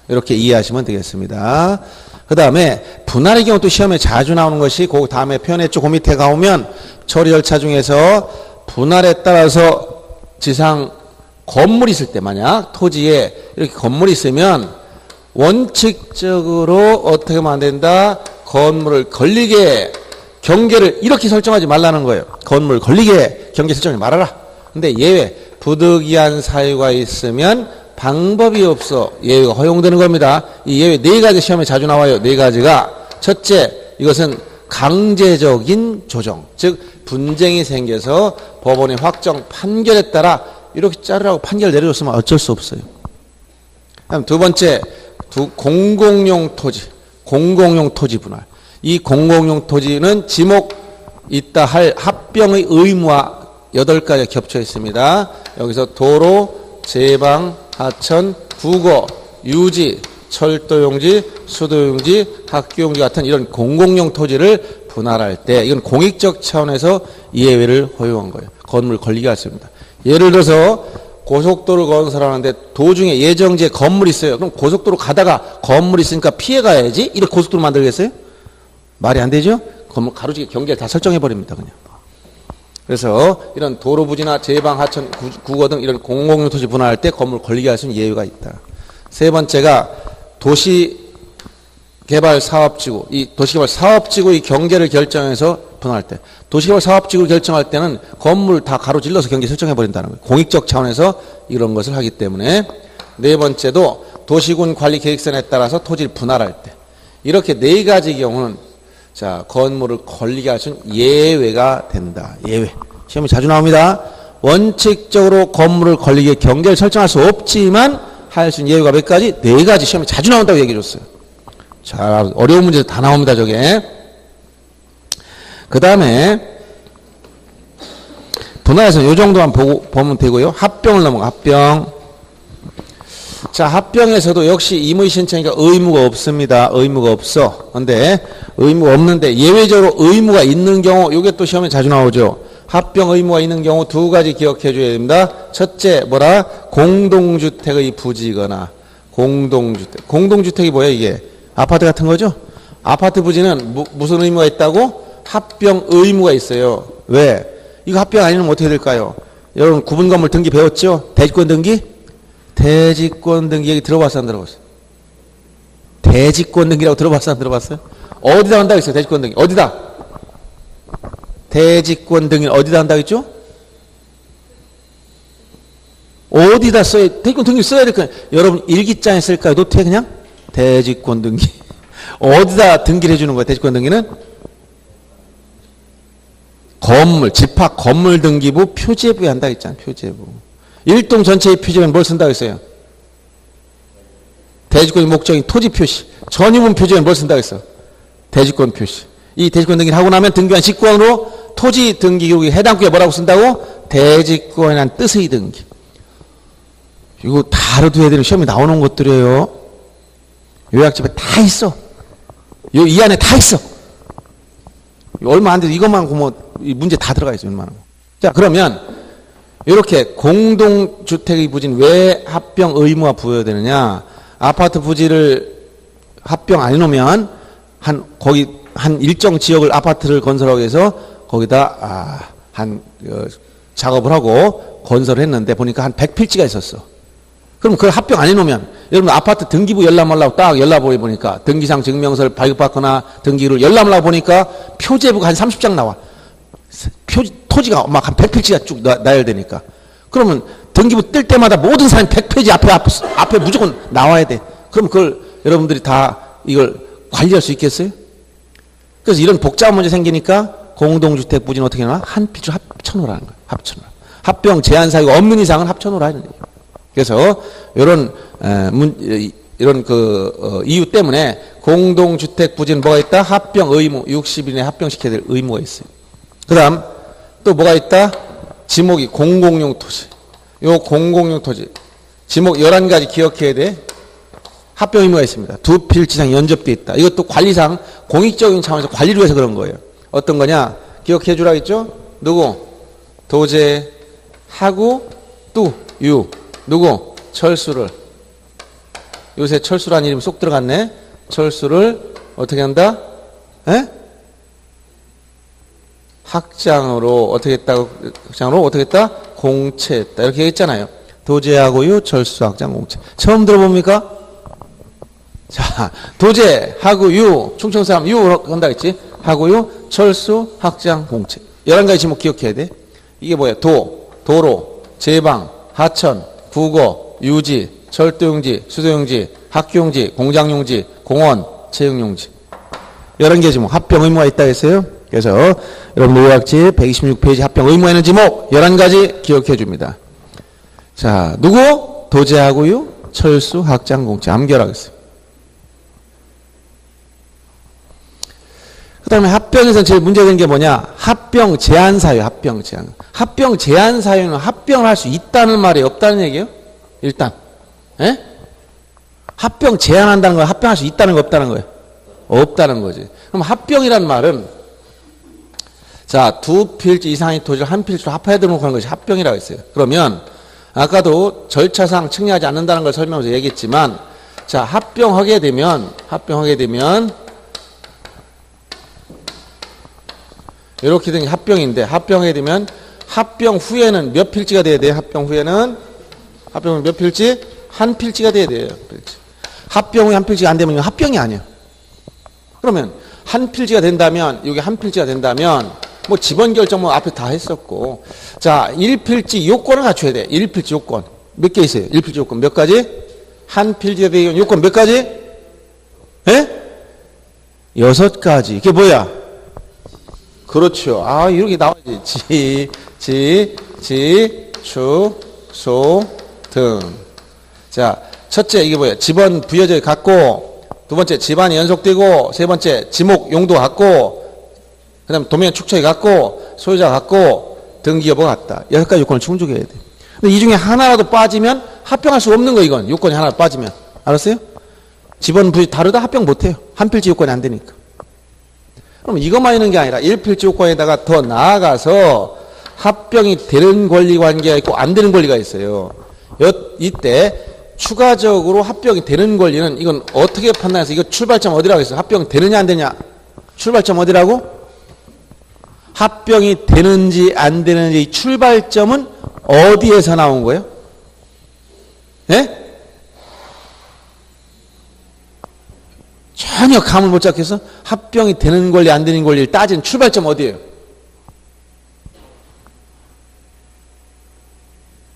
이렇게 이해하시면 되겠습니다. 그 다음에 분할의 경우 또 시험에 자주 나오는 것이 그 다음에 표현했죠. 그 밑에 가오면 처리 절차 중에서 분할에 따라서 지상 건물이 있을 때 만약 토지에 이렇게 건물이 있으면 원칙적으로 어떻게 하면 안 된다? 건물을 걸리게 경계를 이렇게 설정하지 말라는 거예요. 건물을 걸리게 경계 설정하지 말아라. 근데 예외 부득이한 사유가 있으면 방법이 없어 예외가 허용되는 겁니다. 이 예외 4가지 시험에 자주 나와요. 4가지가 첫째, 이것은 강제적인 조정, 즉 분쟁이 생겨서 법원의 확정 판결에 따라 이렇게 자르라고 판결 내려줬으면 어쩔 수 없어요. 그다음 두 번째, 공공용 토지 분할. 이 공공용 토지는 지목 있다 할 합병의 의무와 8가지가 겹쳐 있습니다. 여기서 도로, 제방, 하천, 부거, 유지, 철도용지, 수도용지, 학교용지 같은 이런 공공용 토지를 분할할 때 이건 공익적 차원에서 예외를 허용한 거예요. 건물 걸리게 할 수 있습니다. 예를 들어서 고속도로 건설하는데 도중에 예정지에 건물이 있어요. 그럼 고속도로 가다가 건물이 있으니까 피해 가야지. 이렇게 고속도로 만들겠어요? 말이 안 되죠? 건물 가로지게 경계를 다 설정해 버립니다. 그냥. 그래서 이런 도로 부지나 제방, 하천, 국어 등 이런 공공용 토지 분할할 때 건물 걸리게 할 수 있는 예외가 있다. 세 번째가 도시개발 사업지구, 이 도시개발 사업지구 이 경계를 결정해서 분할할 때, 도시개발 사업지구를 결정할 때는 건물 다 가로질러서 경계 설정해 버린다는 거예요. 공익적 차원에서 이런 것을 하기 때문에. 네 번째도 도시군 관리 계획선에 따라서 토지를 분할할 때, 이렇게 네 가지 경우는 자, 건물을 걸리게 할 수 있는 예외가 된다. 예외. 시험에 자주 나옵니다. 원칙적으로 건물을 걸리게 경계를 설정할 수 없지만 할 수 있는 예외가 몇 가지? 네 가지 시험에 자주 나온다고 얘기해 줬어요. 자, 어려운 문제 다 나옵니다, 저게. 그 다음에 분할해서 요 정도만 보면 되고요. 합병을 넘어가, 합병. 자, 합병에서도 역시 임의 신청이니까 의무가 없습니다. 의무가 없어. 근데 의무가 없는데 예외적으로 의무가 있는 경우, 요게 또 시험에 자주 나오죠. 합병 의무가 있는 경우 두 가지 기억해 줘야 됩니다. 첫째, 뭐라? 공동주택의 부지거나, 공동주택. 공동주택이 뭐예요, 이게? 아파트 같은 거죠? 아파트 부지는 무슨 의무가 있다고? 합병 의무가 있어요. 왜? 이거 합병 아니면 어떻게 될까요? 여러분, 구분건물 등기 배웠죠? 대지권 등기? 대지권 등기 얘기 들어봤어, 안 들어봤어? 대지권 등기라고 들어봤어, 안 들어봤어요? 어디다 한다고 했어요, 대지권 등기? 어디다? 대지권 등기는 어디다 한다고 했죠? 어디다 써야, 대지권 등기 써야 될 거예요. 여러분, 일기장에 쓸까요? 노트에 그냥? 대지권 등기. 어디다 등기를 해주는 거예요, 대지권 등기는? 건물, 집합 건물 등기부 표제부에 한다고 했잖아요, 표제부. 일동 전체의 표제는 뭘 쓴다고 했어요? 대지권의 목적인 토지 표시. 전유문 표제는 뭘 쓴다고 했어? 대지권 표시. 이 대지권 등기를 하고 나면 등기한 직권으로 토지 등기 기록에 해당 구에 뭐라고 쓴다고? 대지권이란 뜻의 등기. 이거 다 알아둬야 되는 시험에 나오는 것들이에요. 요약집에 다 있어. 이 안에 다 있어. 얼마 안 돼도 이것만 보면 이 문제 다 들어가 있어요. 얼마나. 자, 그러면 이렇게 공동주택의 부지는 왜 합병 의무가 부여되느냐? 아파트 부지를 합병 안 해놓으면 거기 한 일정 지역을 아파트를 건설하기 위해서 거기다 작업을 하고 건설을 했는데 보니까 한 100필지가 있었어. 그럼 그걸 합병 안 해놓으면 여러분 아파트 등기부 열람하려고 딱 열람을 보니까 등기상 증명서를 발급받거나 등기를 열람을 하고 보니까 표제부가 한 30장 나와. 토지가 막 한 100필지가 쭉 나열되니까. 그러면 등기부 뜰 때마다 모든 사람이 100페이지 앞에 무조건 나와야 돼. 그럼 그걸 여러분들이 다 이걸 관리할 수 있겠어요? 그래서 이런 복잡한 문제 생기니까 공동주택 부지는 어떻게 하나? 한 필지로 합쳐놓으라는 거예요. 합쳐놓으라. 합병 제한 사유가 없는 이상은 합쳐놓으라는 얘기예요. 그래서 이런 이유 때문에 공동주택 부지는 뭐가 있다? 합병 의무, 60일 이내에 합병시켜야 될 의무가 있어요. 그 다음 또 뭐가 있다? 지목이 공공용 토지. 요 공공용 토지. 지목 11가지 기억해야 돼. 합병 의무가 있습니다. 두 필지상 연접되어 있다. 이것도 관리상 공익적인 차원에서 관리를 위해서 그런 거예요. 어떤 거냐? 기억해 주라 했죠? 누구? 도제, 하구, 뚜, 유. 누구? 철수를. 요새 철수라는 이름이 쏙 들어갔네. 철수를 어떻게 한다? 에? 학장으로 어떻게 했다고? 학장으로 어떻게 했다? 공채했다. 이렇게 했잖아요. 도제하고유, 철수, 학장, 공채. 처음 들어봅니까? 자, 도제, 하고유, 충청 사람 유 한다 했지? 하고유, 철수, 학장, 공채. 11가지 지목 기억해야 돼. 이게 뭐야? 도로, 제방, 하천, 국어, 유지, 철도용지, 수도용지, 학교용지, 공장용지, 공원, 체육용지. 11개 지목 합병 의무가 있다 했어요. 그래서 여러분 요약지 126페이지 합병 의무가 있는 지목 11가지 기억해 줍니다. 자, 누구? 도제하고요, 철수, 학장, 공채. 암결하겠어요. 그 다음에 합병에서 제일 문제되는 게 뭐냐? 합병 제한 사유, 합병 제한. 합병 제한 사유는 합병을 할 수 있다는 말이 없다는 얘기예요? 일단. 예? 합병 제한한다는 건 합병할 수 있다는 거 없다는 거예요? 없다는 거지. 그럼 합병이란 말은 자, 두 필지 이상의 토지를 한 필지로 합하여 등록하는 것이 합병이라고 했어요. 그러면 아까도 절차상 측량하지 않는다는 걸 설명해서 얘기했지만, 자, 합병하게 되면 이렇게 된 게 합병인데, 합병하게 되면 합병 후에는 몇 필지가 돼야 돼요? 합병 후에는 몇 필지? 한 필지가 돼야 돼요. 필지. 합병 후에 한 필지가 안 되면 이건 합병이 아니에요. 그러면 한 필지가 된다면, 여기 한 필지가 된다면 뭐 지번 결정 뭐 앞에 다 했었고, 자, 1필지 요건을 갖춰야 돼. 1필지 요건 몇 개 있어요? 1필지 요건 몇 가지? 한 필지가 되기 위한 요건 몇 가지? 예? 6가지. 이게 뭐야? 그렇죠. 아, 이렇게 나와야지. 축, 소, 등. 자, 첫째 이게 뭐야? 지번 부여절 같고, 두 번째 지반이 연속되고, 세 번째 지목 용도 같고, 그 다음에 도면 축척이 같고, 소유자 같고, 등기 여부가 같다. 6가지 요건을 충족해야 돼. 근데 이 중에 하나라도 빠지면 합병할 수 없는 거, 이건. 요건이 하나 빠지면. 알았어요? 지번 부여 다르다 합병 못해요. 한 필지 요건이 안 되니까. 그럼 이것만 있는 게 아니라 1필지 요건에다가 더 나아가서 합병이 되는 권리 관계가 있고 안 되는 권리가 있어요. 이때 추가적으로 합병이 되는 권리는 이건 어떻게 판단해서 이거 출발점 어디라고 했어요? 합병 되느냐 안 되느냐? 출발점 어디라고? 합병이 되는지 안 되는지 출발점은 어디에서 나온 거예요? 예? 전혀 감을 못 잡겠어? 합병이 되는 권리 안 되는 권리를 따진 출발점 어디예요?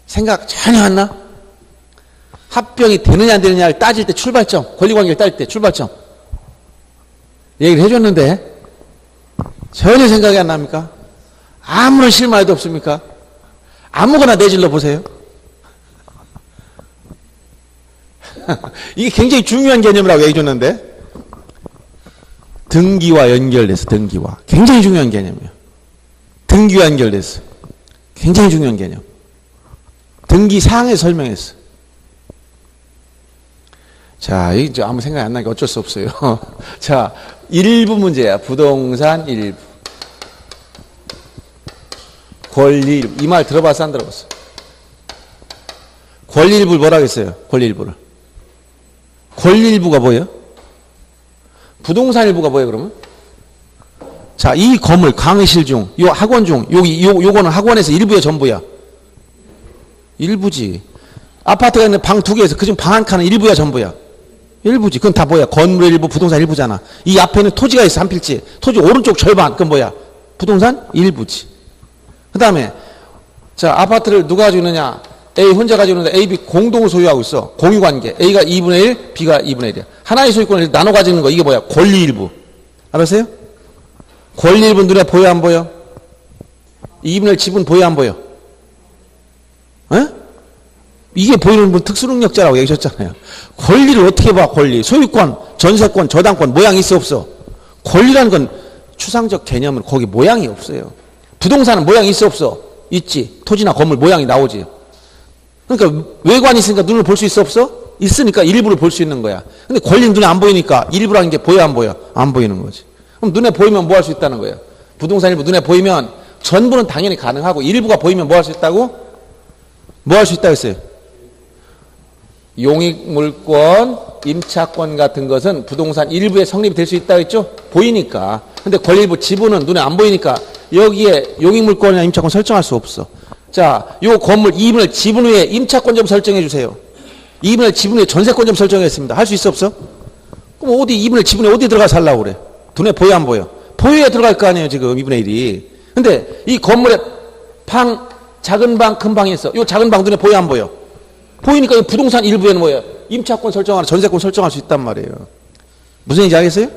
생각 전혀 안 나? 합병이 되느냐 안 되느냐를 따질 때 출발점, 권리관계를 따질 때 출발점 얘기를 해줬는데 전혀 생각이 안 납니까? 아무런 실마리도 없습니까? 아무거나 내질러 보세요. 이게 굉장히 중요한 개념이라고 얘기해 줬는데 등기와 연결돼서 등기와 굉장히 중요한 개념이에요. 등기와 연결돼서 굉장히 중요한 개념. 등기 사항에 설명했어. 자, 이제 아무 생각이 안 나니까 어쩔 수 없어요. 자, 일부 문제야. 부동산 일부. 권리 일부. 이 말 들어봤어, 안 들어봤어? 권리 일부를 뭐라고 했어요? 권리 일부를. 권리 일부가 뭐예요? 부동산 일부가 뭐예요, 그러면? 자, 이 건물, 강의실 중, 요 학원 중, 요거는 학원에서 일부야, 전부야? 일부지. 아파트가 있는 방 2개에서 그중 방 한 칸은 일부야, 전부야? 일부지. 그건 다 뭐야? 건물 일부, 부동산 일부잖아. 이 앞에는 토지가 있어, 한 필지. 토지 오른쪽 절반, 그건 뭐야? 부동산 일부지. 그 다음에, 자, 아파트를 누가 가지고 있느냐? A 혼자 가지고 있는데 A, B 공동을 소유하고 있어. 공유관계. A가 2분의 1, B가 2분의 1이야. 하나의 소유권을 나눠 가지고 있는 거, 이게 뭐야? 권리 일부. 알았어요? 권리 일부 눈에 보여, 안 보여? 2분의 1 지분 보여, 안 보여? 에? 이게 보이는 분 특수능력자라고 얘기하셨잖아요. 권리를 어떻게 봐, 권리. 소유권, 전세권, 저당권, 모양이 있어, 없어? 권리라는 건 추상적 개념은 거기 모양이 없어요. 부동산은 모양이 있어, 없어? 있지. 토지나 건물 모양이 나오지. 그러니까 외관이 있으니까 눈을 볼 수 있어, 없어? 있으니까 일부를 볼 수 있는 거야. 근데 권리는 눈에 안 보이니까 일부라는 게 보여, 안 보여? 안 보이는 거지. 그럼 눈에 보이면 뭐 할 수 있다는 거예요? 부동산 일부 눈에 보이면 전부는 당연히 가능하고 일부가 보이면 뭐 할 수 있다고? 뭐 할 수 있다고 했어요? 용익물권, 임차권 같은 것은 부동산 일부에 성립이 될 수 있다고 했죠? 보이니까. 근데 권리 일부 지분은 눈에 안 보이니까 여기에 용익물권이나 임차권 설정할 수 없어. 자, 요 건물 2분의 1 지분 위에 임차권 좀 설정해 주세요. 2분의 1 지분 위에 전세권 좀 설정했습니다. 할 수 있어, 없어? 그럼 어디 2분의 1 지분에 어디 들어가 살라고 그래? 눈에 보여, 안 보여? 보여야 들어갈 거 아니에요, 지금 2분의 1이. 근데 이 건물에 방, 작은 방, 큰 방이 있어. 요 작은 방 눈에 보여, 안 보여? 보이니까 이 부동산 일부에는 뭐예요? 임차권 설정하나 전세권 설정할 수 있단 말이에요. 무슨 얘기인지 알겠어요?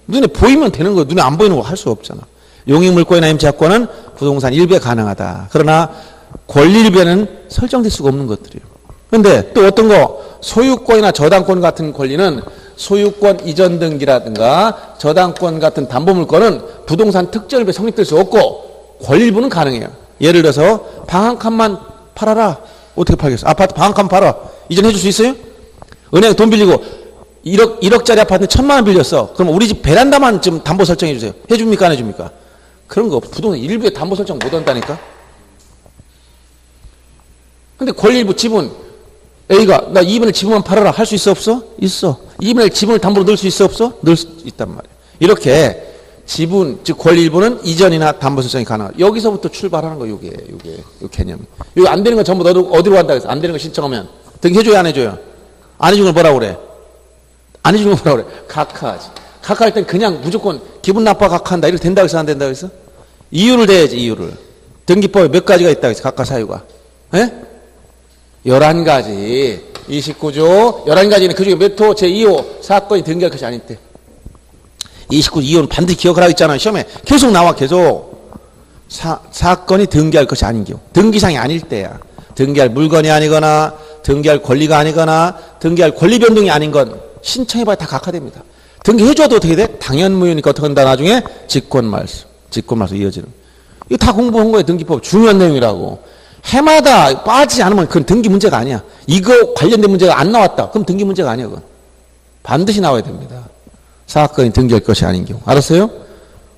눈에 보이면 되는 거예요. 눈에 안 보이는 거 할 수 없잖아. 용익물권이나 임차권은 부동산 일부에 가능하다. 그러나 권리 일부에는 설정될 수가 없는 것들이에요. 그런데 또 어떤 거? 소유권이나 저당권 같은 권리는 소유권 이전 등기라든가 저당권 같은 담보물권은 부동산 특정 일부에 성립될 수 없고 권리 일부는 가능해요. 예를 들어서 방 한 칸만 팔아라. 어떻게 팔겠어? 아파트 방 한 칸 팔아. 이전해 줄 수 있어요? 은행 돈 빌리고 1억짜리 아파트 1,000만 원 빌렸어. 그럼 우리 집 베란다만 좀 담보 설정해 주세요. 해줍니까, 안 해줍니까? 그런 거 없어. 부동산 일부에 담보 설정 못 한다니까. 근데 권리일부 지분 A가 나 2분의 지분만 팔아라 할 수 있어 없어? 있어. 2분의 지분을 담보로 넣을 수 있어 없어? 넣을 수 있단 말이야. 이렇게 지분 즉 권리일부는 이전이나 담보 설정이 가능하다. 여기서부터 출발하는 거 요게 요 개념. 이거 안 되는 건 전부 어디로 간다 그래서 안 되는 거 신청하면 등기해줘요 안 해줘요? 안 해주는 걸 뭐라고 그래? 안 해주는 걸 뭐라고 그래? 각하하지. 각하할 땐 그냥 무조건 기분 나빠 각하한다 이렇게 된다고 해서 안 된다고 해서? 이유를 대야지 이유를. 등기법에 몇 가지가 있다고 해서 각하 사유가. 예? 11가지. 29조 11가지는 그중에 몇 호 제2호 사건이 등기할 것이 아닌데 29조 2호는 반드시 기억을 하고 있잖아요. 시험에 계속 나와 계속. 사건이 등기할 것이 아닌 경우. 등기상이 아닐 때야. 등기할 물건이 아니거나 등기할 권리가 아니거나 등기할 권리 변동이 아닌 건 신청해봐야 다 각하됩니다. 등기해줘도 어떻게 돼? 당연무효니까 어떻게 한다 나중에? 직권말소 이어지는. 이거 다 공부한 거예요. 등기법 중요한 내용이라고. 해마다 빠지지 않으면 그건 등기 문제가 아니야. 이거 관련된 문제가 안 나왔다. 그럼 등기 문제가 아니야. 그건. 반드시 나와야 됩니다. 사건이 등기할 것이 아닌 경우. 알았어요?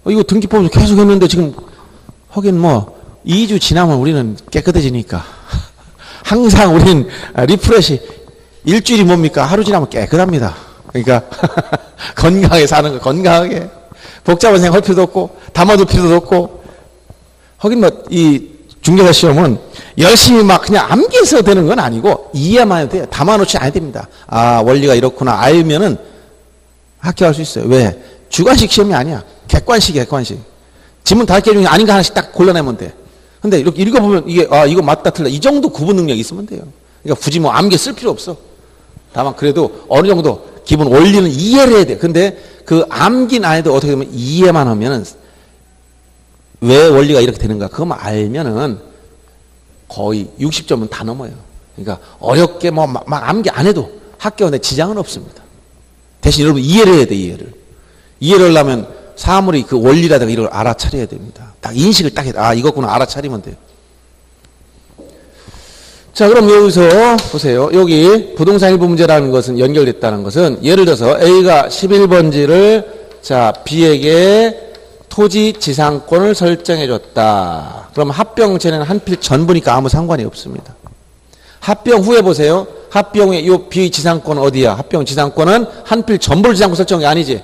이거 등기법을 계속 했는데 지금 하긴 뭐 2주 지나면 우리는 깨끗해지니까. 항상 우린 리프레시 일주일이 뭡니까? 하루 지나면 깨끗합니다. 그러니까 건강하게 사는 거 건강하게. 복잡한 생각 할 필요도 없고 담아둘 필요도 없고. 하긴 뭐 이 중개사 시험은 열심히 막 그냥 암기해서 되는 건 아니고 이해만 해도 돼요. 담아놓지 않아야 됩니다. 아 원리가 이렇구나 알면은 합격할 수 있어요. 왜? 주관식 시험이 아니야. 객관식. 지문 5개 중에 아닌 거 하나씩 딱 골라내면 돼. 근데 이렇게 읽어보면 이게 이거 맞다 틀려. 이 정도 구분 능력이 있으면 돼요. 그러니까 굳이 뭐 암기 쓸 필요 없어. 다만 그래도 어느 정도 기본 원리는 이해를 해야 돼. 근데 그 암기는 안 해도 어떻게 되면 이해만 하면은 왜 원리가 이렇게 되는가 그것만 알면은 거의 60점은 다 넘어요. 그러니까 어렵게 뭐 막 암기 안 해도 합격에 지장은 없습니다. 대신 여러분 이해를 해야 돼. 이해를 하려면 사물이 그 원리라든가 이걸 알아차려야 됩니다. 딱 인식을 딱 해. 아 이거구나 알아차리면 돼요. 자 그럼 여기서 보세요. 여기 부동산 일부 문제라는 것은 연결됐다는 것은 예를 들어서 A가 11번지를 자 B에게 토지 지상권을 설정해 줬다. 그럼 합병 전에는 한 필 전부니까 아무 상관이 없습니다. 합병 후에 보세요. 합병 후에 요 B 지상권은 어디야? 합병 지상권은 한 필 전부를 지상권 설정이 아니지.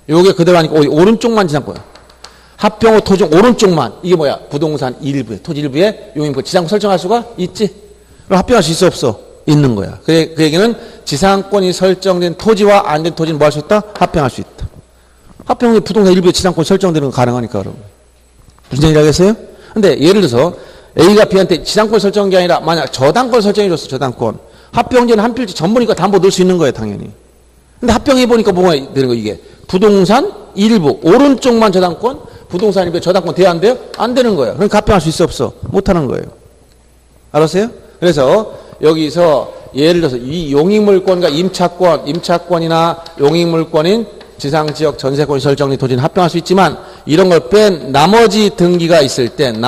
요게 그대로 하니까 오른쪽만 지상권. 합병 후 토지 오른쪽만. 이게 뭐야? 부동산 일부에 토지 일부에 용인권 지상권 설정할 수가 있지. 그럼 합병할 수 있어 없어? 있는 거야. 그 얘기는 지상권이 설정된 토지와 안 된 토지는 뭐 할 수 있다? 합병할 수 있다. 합병 후에 부동산 일부에 지상권 설정되는 건 가능하니까 그럼. 무슨 얘기를 하겠어요? 근데 예를 들어서 A가 B한테 지상권 설정한 게 아니라 만약 저당권 설정해 줬어. 저당권. 합병제는 한 필지 전부니까 담보 넣을 수 있는 거예요. 당연히. 근데 합병해 보니까 뭐가 되는 거 이게. 부동산 일부 오른쪽만 저당권 부동산 일부에 저당권 돼야 안 돼요? 안 되는 거예요. 그러니까 합병할 수 있어 없어? 못하는 거예요. 알았어요? 그래서 여기서 예를 들어서 이 용익물권과 임차권이나 용익물권인 지상지역 전세권이 설정된 토지는 합병할 수 있지만 이런 걸 뺀 나머지 등기가 있을 땐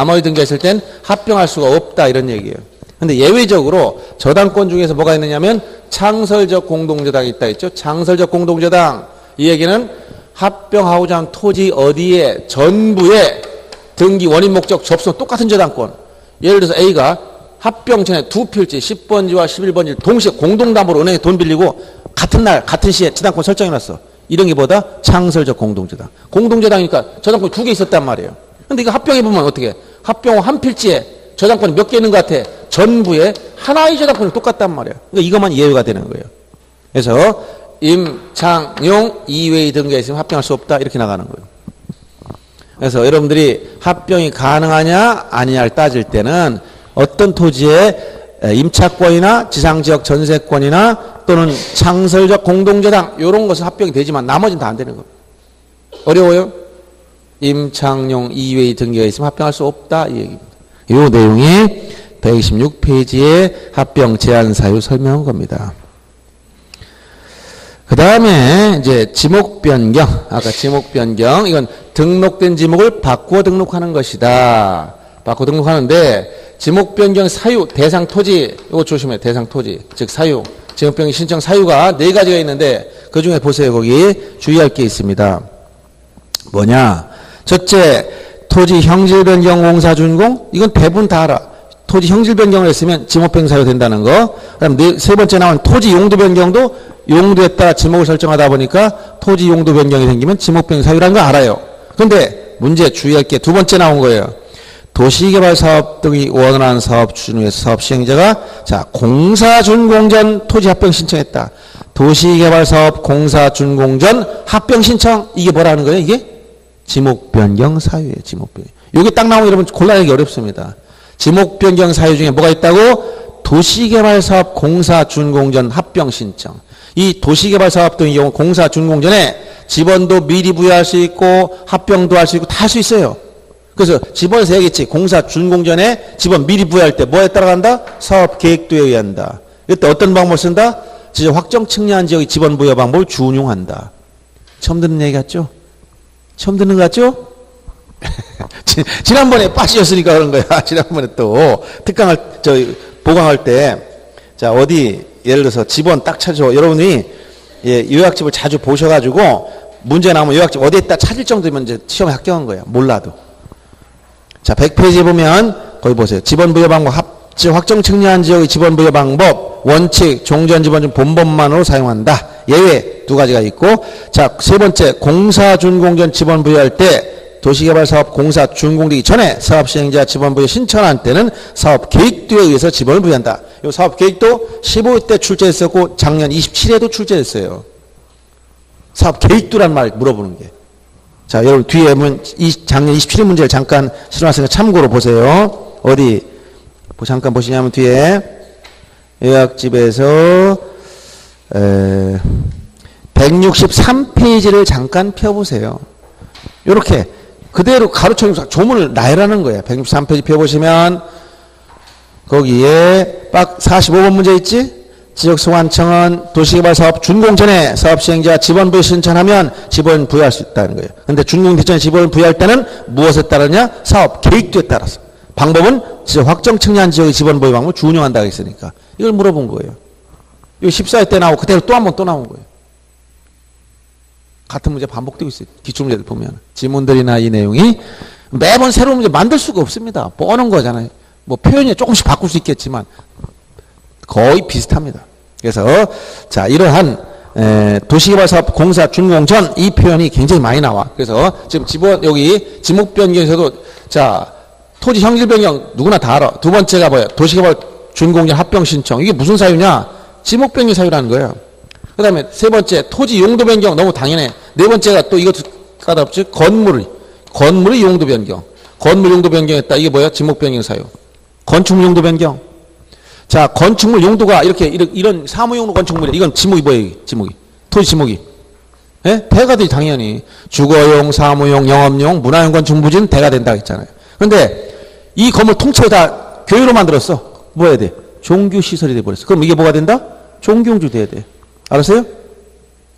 합병할 수가 없다 이런 얘기예요. 근데 예외적으로 저당권 중에서 뭐가 있느냐면 창설적 공동저당이 있다 했죠. 창설적 공동저당 이 얘기는 합병하고자 하는 토지 어디에 전부에 등기 원인 목적 접수 똑같은 저당권. 예를 들어서 A가 합병 전에 두 필지 10번지와 11번지를 동시에 공동담보로 은행에 돈 빌리고 같은 날 같은 시에 저당권 설정해놨어. 이런 게 뭐다? 창설적 공동저당. 공동저당이니까 저당권이 2개 있었단 말이에요. 근데 이거 합병해보면 어떻게? 합병 후 한 필지에 저당권이 몇 개 있는 것 같아? 전부에 하나의 저당권이 똑같단 말이에요. 그러니까 이것만 예외가 되는 거예요. 그래서 임창용 이외의 등기가 있으면 합병할 수 없다 이렇게 나가는 거예요. 그래서 여러분들이 합병이 가능하냐 아니냐를 따질 때는 어떤 토지에 임차권이나 지상지역 전세권이나 또는 창설적 공동저당 이런 것은 합병이 되지만 나머지는 다 안 되는 겁니다. 어려워요? 임창용 이외의 등기가 있으면 합병할 수 없다 이 얘기입니다. 이 내용이 126페이지에 합병 제한 사유 설명한 겁니다. 그 다음에 이제 지목 변경. 아까 지목 변경. 이건 등록된 지목을 바꾸어 등록하는 것이다. 바꾸어 등록하는데 지목 변경 사유, 대상 토지. 이거 조심해. 대상 토지. 즉 사유. 지목 변경 신청 사유가 4가지가 있는데 그 중에 보세요. 거기 주의할 게 있습니다. 뭐냐? 첫째, 토지 형질 변경 공사 준공 이건 대부분 다 알아. 토지 형질 변경을 했으면 지목변경 사유 된다는 거. 그다음 세 번째 나온 토지 용도 변경도 용도에 따라 지목을 설정하다 보니까 토지 용도 변경이 생기면 지목변경 사유라는 거 알아요. 그런데 문제 주의할 게 두 번째 나온 거예요. 도시개발 사업 등이 원활한 사업 추진 위해서 사업 시행자가 자 공사 준공 전 토지 합병 신청했다. 도시개발 사업 공사 준공 전 합병 신청 이게 뭐라는 거예요? 이게 지목 변경 사유예요. 지목 변경. 여기 딱 나오면 여러분 곤란하기 어렵습니다. 지목 변경 사유 중에 뭐가 있다고? 도시개발 사업 공사 준공 전 합병 신청. 이 도시개발 사업 등의 경우 공사 준공 전에 지번도 미리 부여할 수 있고 합병도 할 수 있고 다 할 수 있어요. 그래서 지번에서 얘기했지. 공사 준공 전에 지번 미리 부여할 때 뭐에 따라간다? 사업 계획도에 의한다. 이때 어떤 방법을 쓴다? 지적 확정 측량한 지역의 지번 부여 방법을 준용한다. 처음 듣는 얘기 같죠? 처음 듣는 거 같죠? 지난번에 빠지셨으니까 그런 거야. 지난번에 또 특강할 보강할 때 자 어디 예를 들어서 지번 딱 찾아. 여러분이 예, 요약집을 자주 보셔가지고 문제 나오면 요약집 어디에다 찾을 정도면 이제 시험에 합격한 거예요. 몰라도. 자 100페이지에 보면 거기 보세요. 지번 부여 방법 합지 확정 측량한 지역의 지번 부여 방법 원칙 종전 지번 중 본법만으로 사용한다. 예외 두 가지가 있고 자 세 번째 공사 준공 전 지번 부여할 때 도시개발 사업 공사 준공되기 전에 사업 시행자 지번 부여 신청한 때는 사업 계획도에 의해서 지번을 부여한다. 이 사업 계획도 15회 때 출제했었고 작년 27회도 출제했어요. 사업 계획도란 말 물어보는 게. 자 여러분 뒤에 작년 27회 문제를 잠깐 실어놨으니까 참고로 보세요. 어디 잠깐 보시냐면 뒤에 요약집에서 163페이지를 잠깐 펴보세요. 이렇게 그대로 가로쳐서 조문을 나열하는 거예요. 163페이지 펴보시면 거기에 45번 문제 있지? 지역소관청은 도시개발 사업 준공 전에 사업 시행자 지번 부여 신청하면 지번 부여할 수 있다는 거예요. 그런데 준공 전에 지번을 부여할 때는 무엇에 따르냐? 사업 계획도에 따라서. 방법은 지역 확정 측량한 지역의 지번 부여 방법을 준용한다고 했으니까. 이걸 물어본 거예요. 이거 14회 때 나오고 그대로 또 한 번 또 나온 거예요. 같은 문제 반복되고 있어요. 기출문제들 보면. 지문들이나 이 내용이 매번 새로운 문제 만들 수가 없습니다. 뻔한 거잖아요. 뭐 표현이 조금씩 바꿀 수 있겠지만 거의 비슷합니다. 그래서 자 이러한 도시개발 사업 공사 준공 전 이 표현이 굉장히 많이 나와. 그래서 지금 지번 여기 지목 변경에서도 자 토지 형질 변경 누구나 다 알아. 두 번째가 뭐예요? 도시개발 준공 전 합병 신청. 이게 무슨 사유냐? 지목 변경 사유라는 거예요. 그 다음에 세 번째 토지 용도 변경 너무 당연해. 네 번째가 또 이것도 까다롭지. 건물의 용도 변경. 건물 용도 변경했다. 이게 뭐야? 지목 변경 사유. 건축물 용도 변경. 자 건축물 용도가 이런 사무용도 건축물이 이건 지목이 뭐예요? 지목이 토지 지목이 예? 대가 되지 당연히. 주거용, 사무용, 영업용, 문화용 건축 부지는 대가 된다고 했잖아요. 그런데 이 건물 통째로 다 교회로 만들었어. 뭐 해야 돼? 종교시설이 돼버렸어. 그럼 이게 뭐가 된다? 종교용지 돼야 돼. 알았어요?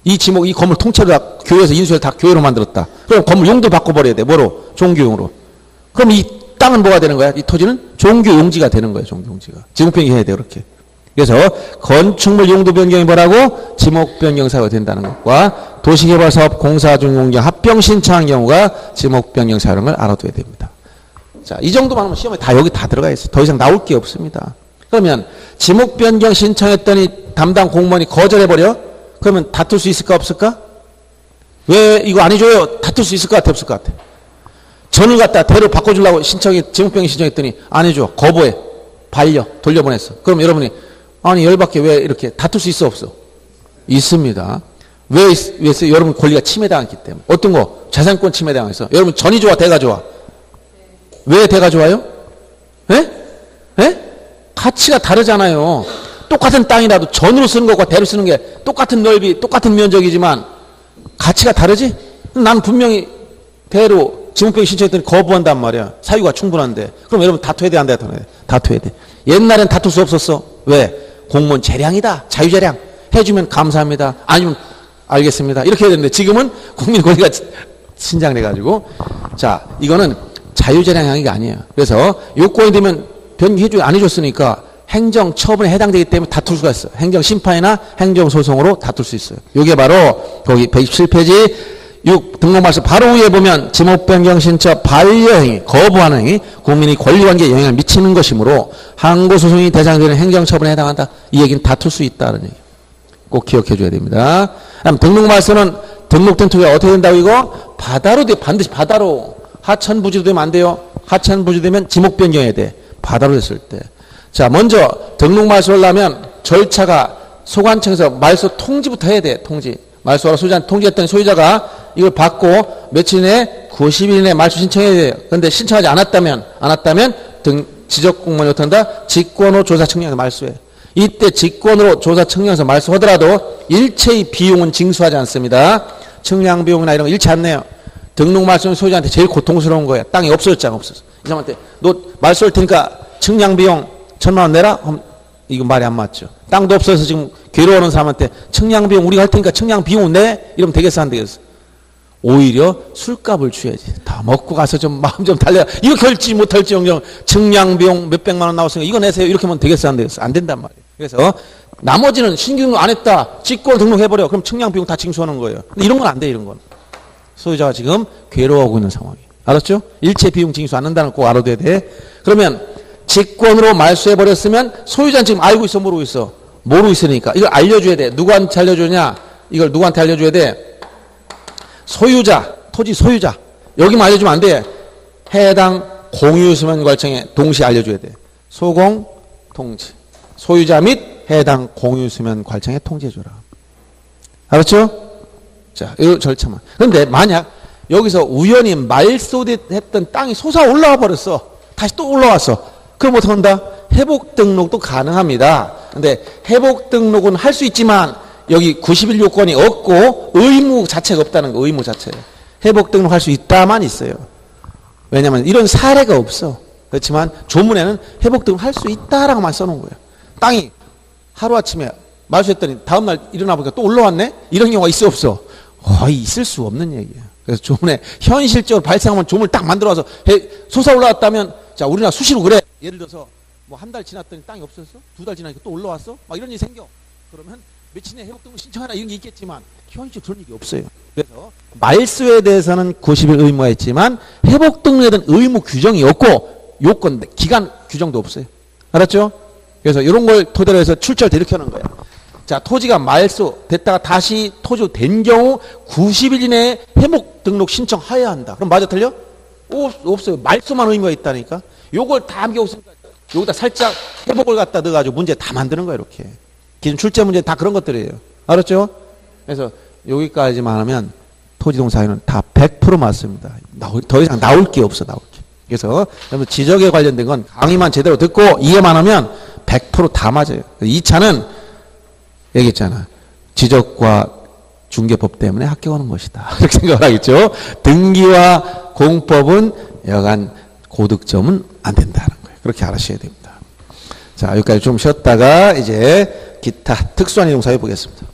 이 지목, 이 건물 통째로 다 교회에서 인수해서 다 교회로 만들었다. 그럼 건물 용도 바꿔버려야 돼. 뭐로? 종교용으로. 그럼 이 땅은 뭐가 되는 거야? 이 토지는 종교용지가 되는 거야. 종교용지가. 지목 변경해야 돼. 그렇게. 그래서 건축물 용도 변경이 뭐라고? 지목 변경 사유가 된다는 것과 도시개발 사업 공사 준공경 합병 신청한 경우가 지목 변경 사유라는 걸 알아둬야 됩니다. 자, 이 정도만 하면 시험에 다 여기 다 들어가 있어요. 더 이상 나올 게 없습니다. 그러면 지목 변경 신청했더니 담당 공무원이 거절해버려? 그러면 다툴 수 있을까 없을까? 왜 이거 안 해줘요? 다툴 수 있을 것 같아 없을 것 같아? 전을 갖다 대로 바꿔주려고 지목 변경 신청했더니 안 해줘. 거부해. 반려. 돌려보냈어. 그럼 여러분이 아니 열받게 왜 이렇게 다툴 수 있어 없어? 있습니다. 왜 있어요? 여러분 권리가 침해당했기 때문에. 어떤 거? 재산권 침해당해서. 여러분 전이 좋아 대가 좋아? 왜 대가 좋아요? 예? 예? 가치가 다르잖아요. 똑같은 땅이라도 전으로 쓰는 것과 대로 쓰는 게 똑같은 넓이, 똑같은 면적이지만 가치가 다르지? 난 분명히 대로 지목변경 신청했더니 거부한단 말이야. 사유가 충분한데. 그럼 여러분 다투어야 돼, 안 돼? 다투어야 돼. 옛날엔 다툴 수 없었어. 왜? 공무원 재량이다. 자유재량. 해주면 감사합니다. 아니면 알겠습니다. 이렇게 해야 되는데 지금은 국민 권리가 신장돼가지고 자 이거는 자유재량 항의가 아니에요. 그래서 요건이 되면 변경해주고 안 해줬으니까 행정처분에 해당되기 때문에 다툴 수가 있어요. 행정심판이나 행정소송으로 다툴 수 있어요. 이게 바로 거기 127페이지 6. 등록말소 바로 위에 보면 지목변경 신청 반려행위, 거부하는 행위, 국민의 권리관계에 영향을 미치는 것이므로 항고소송이 대상되는 행정처분에 해당한다. 이 얘기는 다툴 수 있다는 얘기. 꼭 기억해 줘야 됩니다. 그다음 등록말소는 등록된 토지가 어떻게 된다고 이거? 바다로 돼. 반드시 바다로. 하천부지로 되면 안 돼요. 하천부지 되면 지목변경해야 돼. 바다로 됐을 때. 자, 먼저 등록말소를 하면 절차가 소관청에서 말소 통지부터 해야 돼. 통지. 말소하러 소유자한테 통지했더니 소유자가 이걸 받고 며칠 내에 90일 내에 말소 신청해야 돼요. 그런데 신청하지 않았다면 지적공무원이 어떻게 한다? 직권으로 조사 청량해서 말소해. 이때 직권으로 조사 청량해서 말소하더라도 일체의 비용은 징수하지 않습니다. 청량 비용이나 이런 거 일체 안 내요. 등록 말소는 소유자한테 제일 고통스러운 거야. 땅이 없어졌잖아, 없어서. 이 사람한테 너 말소할 테니까 청량 비용 1,000만 원 내라? 그럼 이거 말이 안 맞죠. 땅도 없어서 지금 괴로워하는 사람한테 청량 비용 우리가 할 테니까 청량 비용 내? 이러면 되겠어, 안 되겠어? 오히려 술값을 줘야지. 다 먹고 가서 좀 마음 좀 달려. 이거 결지 못할지 영정 청량 비용 몇백만 원 나왔으니까 이거 내세요. 이렇게 하면 되겠어, 안 되겠어? 안 된단 말이에요. 그래서 나머지는 신규 등록 안 했다. 직권 등록해버려. 그럼 청량 비용 다 징수하는 거예요. 근데 이런 건 안 돼, 이런 건. 소유자가 지금 괴로워하고 있는 상황이에요. 알았죠? 일체 비용 징수 않는다는 거 꼭 알아둬야 돼. 그러면 직권으로 말소해버렸으면 소유자는 지금 알고 있어, 모르고 있어? 모르고 있으니까. 이걸 알려줘야 돼. 누구한테 알려주냐? 이걸 누구한테 알려줘야 돼? 소유자, 토지 소유자. 여기만 알려주면 안 돼. 해당 공유수면관청에 동시에 알려줘야 돼. 소공, 통지. 소유자 및 해당 공유수면관청에 통지해줘라. 알았죠? 자, 이 절차만. 그런데 만약 여기서 우연히 말소했던 땅이 솟아 올라와 버렸어. 다시 또 올라왔어. 그럼 어떻게 한다? 회복 등록도 가능합니다. 근데 회복 등록은 할 수 있지만 여기 90일 요건이 없고 의무 자체가 없다는 거. 의무 자체. 회복 등록할 수 있다만 있어요. 왜냐하면 이런 사례가 없어. 그렇지만 조문에는 회복 등록 할 수 있다라고만 써놓은 거예요. 땅이 하루아침에 말소했더니 다음날 일어나 보니까 또 올라왔네? 이런 경우가 있어 없어? 거의 있을 수 없는 얘기예요. 그래서 조문에 현실적으로 발생하면 조문을 딱 만들어서 솟아 올라왔다면 자, 우리나라 수시로 그래. 예를 들어서 뭐 한 달 지났더니 땅이 없었어? 2달 지나니까 또 올라왔어? 막 이런 일이 생겨. 그러면 며칠 내에 회복 등록 신청하라 이런 게 있겠지만 현실적으로 그런 일이 없어요. 그래서 말소에 대해서는 90일 의무가 있지만 회복 등록에 대한 의무 규정이 없고 요건 기간 규정도 없어요. 알았죠? 그래서 이런 걸 토대로 해서 출처를 이렇게 하는 거야. 자, 토지가 말소 됐다가 다시 토지로 된 경우 90일 이내에 회복 등록 신청해야 한다. 그럼 맞아 틀려? 없어요. 말소만 의무가 있다니까. 요걸 다 암기하고있으니까 여기다 살짝 회복을 갖다 넣어가지고 문제 다 만드는 거야, 이렇게. 기존 출제 문제 다 그런 것들이에요. 알았죠? 그래서 여기까지만 하면 토지동사에는 다 100% 맞습니다. 더 이상 나올 게 없어, 나올 게. 그래서 지적에 관련된 건 강의만 제대로 듣고 이해만 하면 100% 다 맞아요. 2차는 얘기했잖아. 지적과 중개법 때문에 합격하는 것이다. 이렇게 생각을 하겠죠. 등기와 공법은 여간 고득점은 안 된다는 거예요. 그렇게 알아셔야 됩니다. 자, 여기까지 좀 쉬었다가 이제 기타 특수한 이동사 해보겠습니다.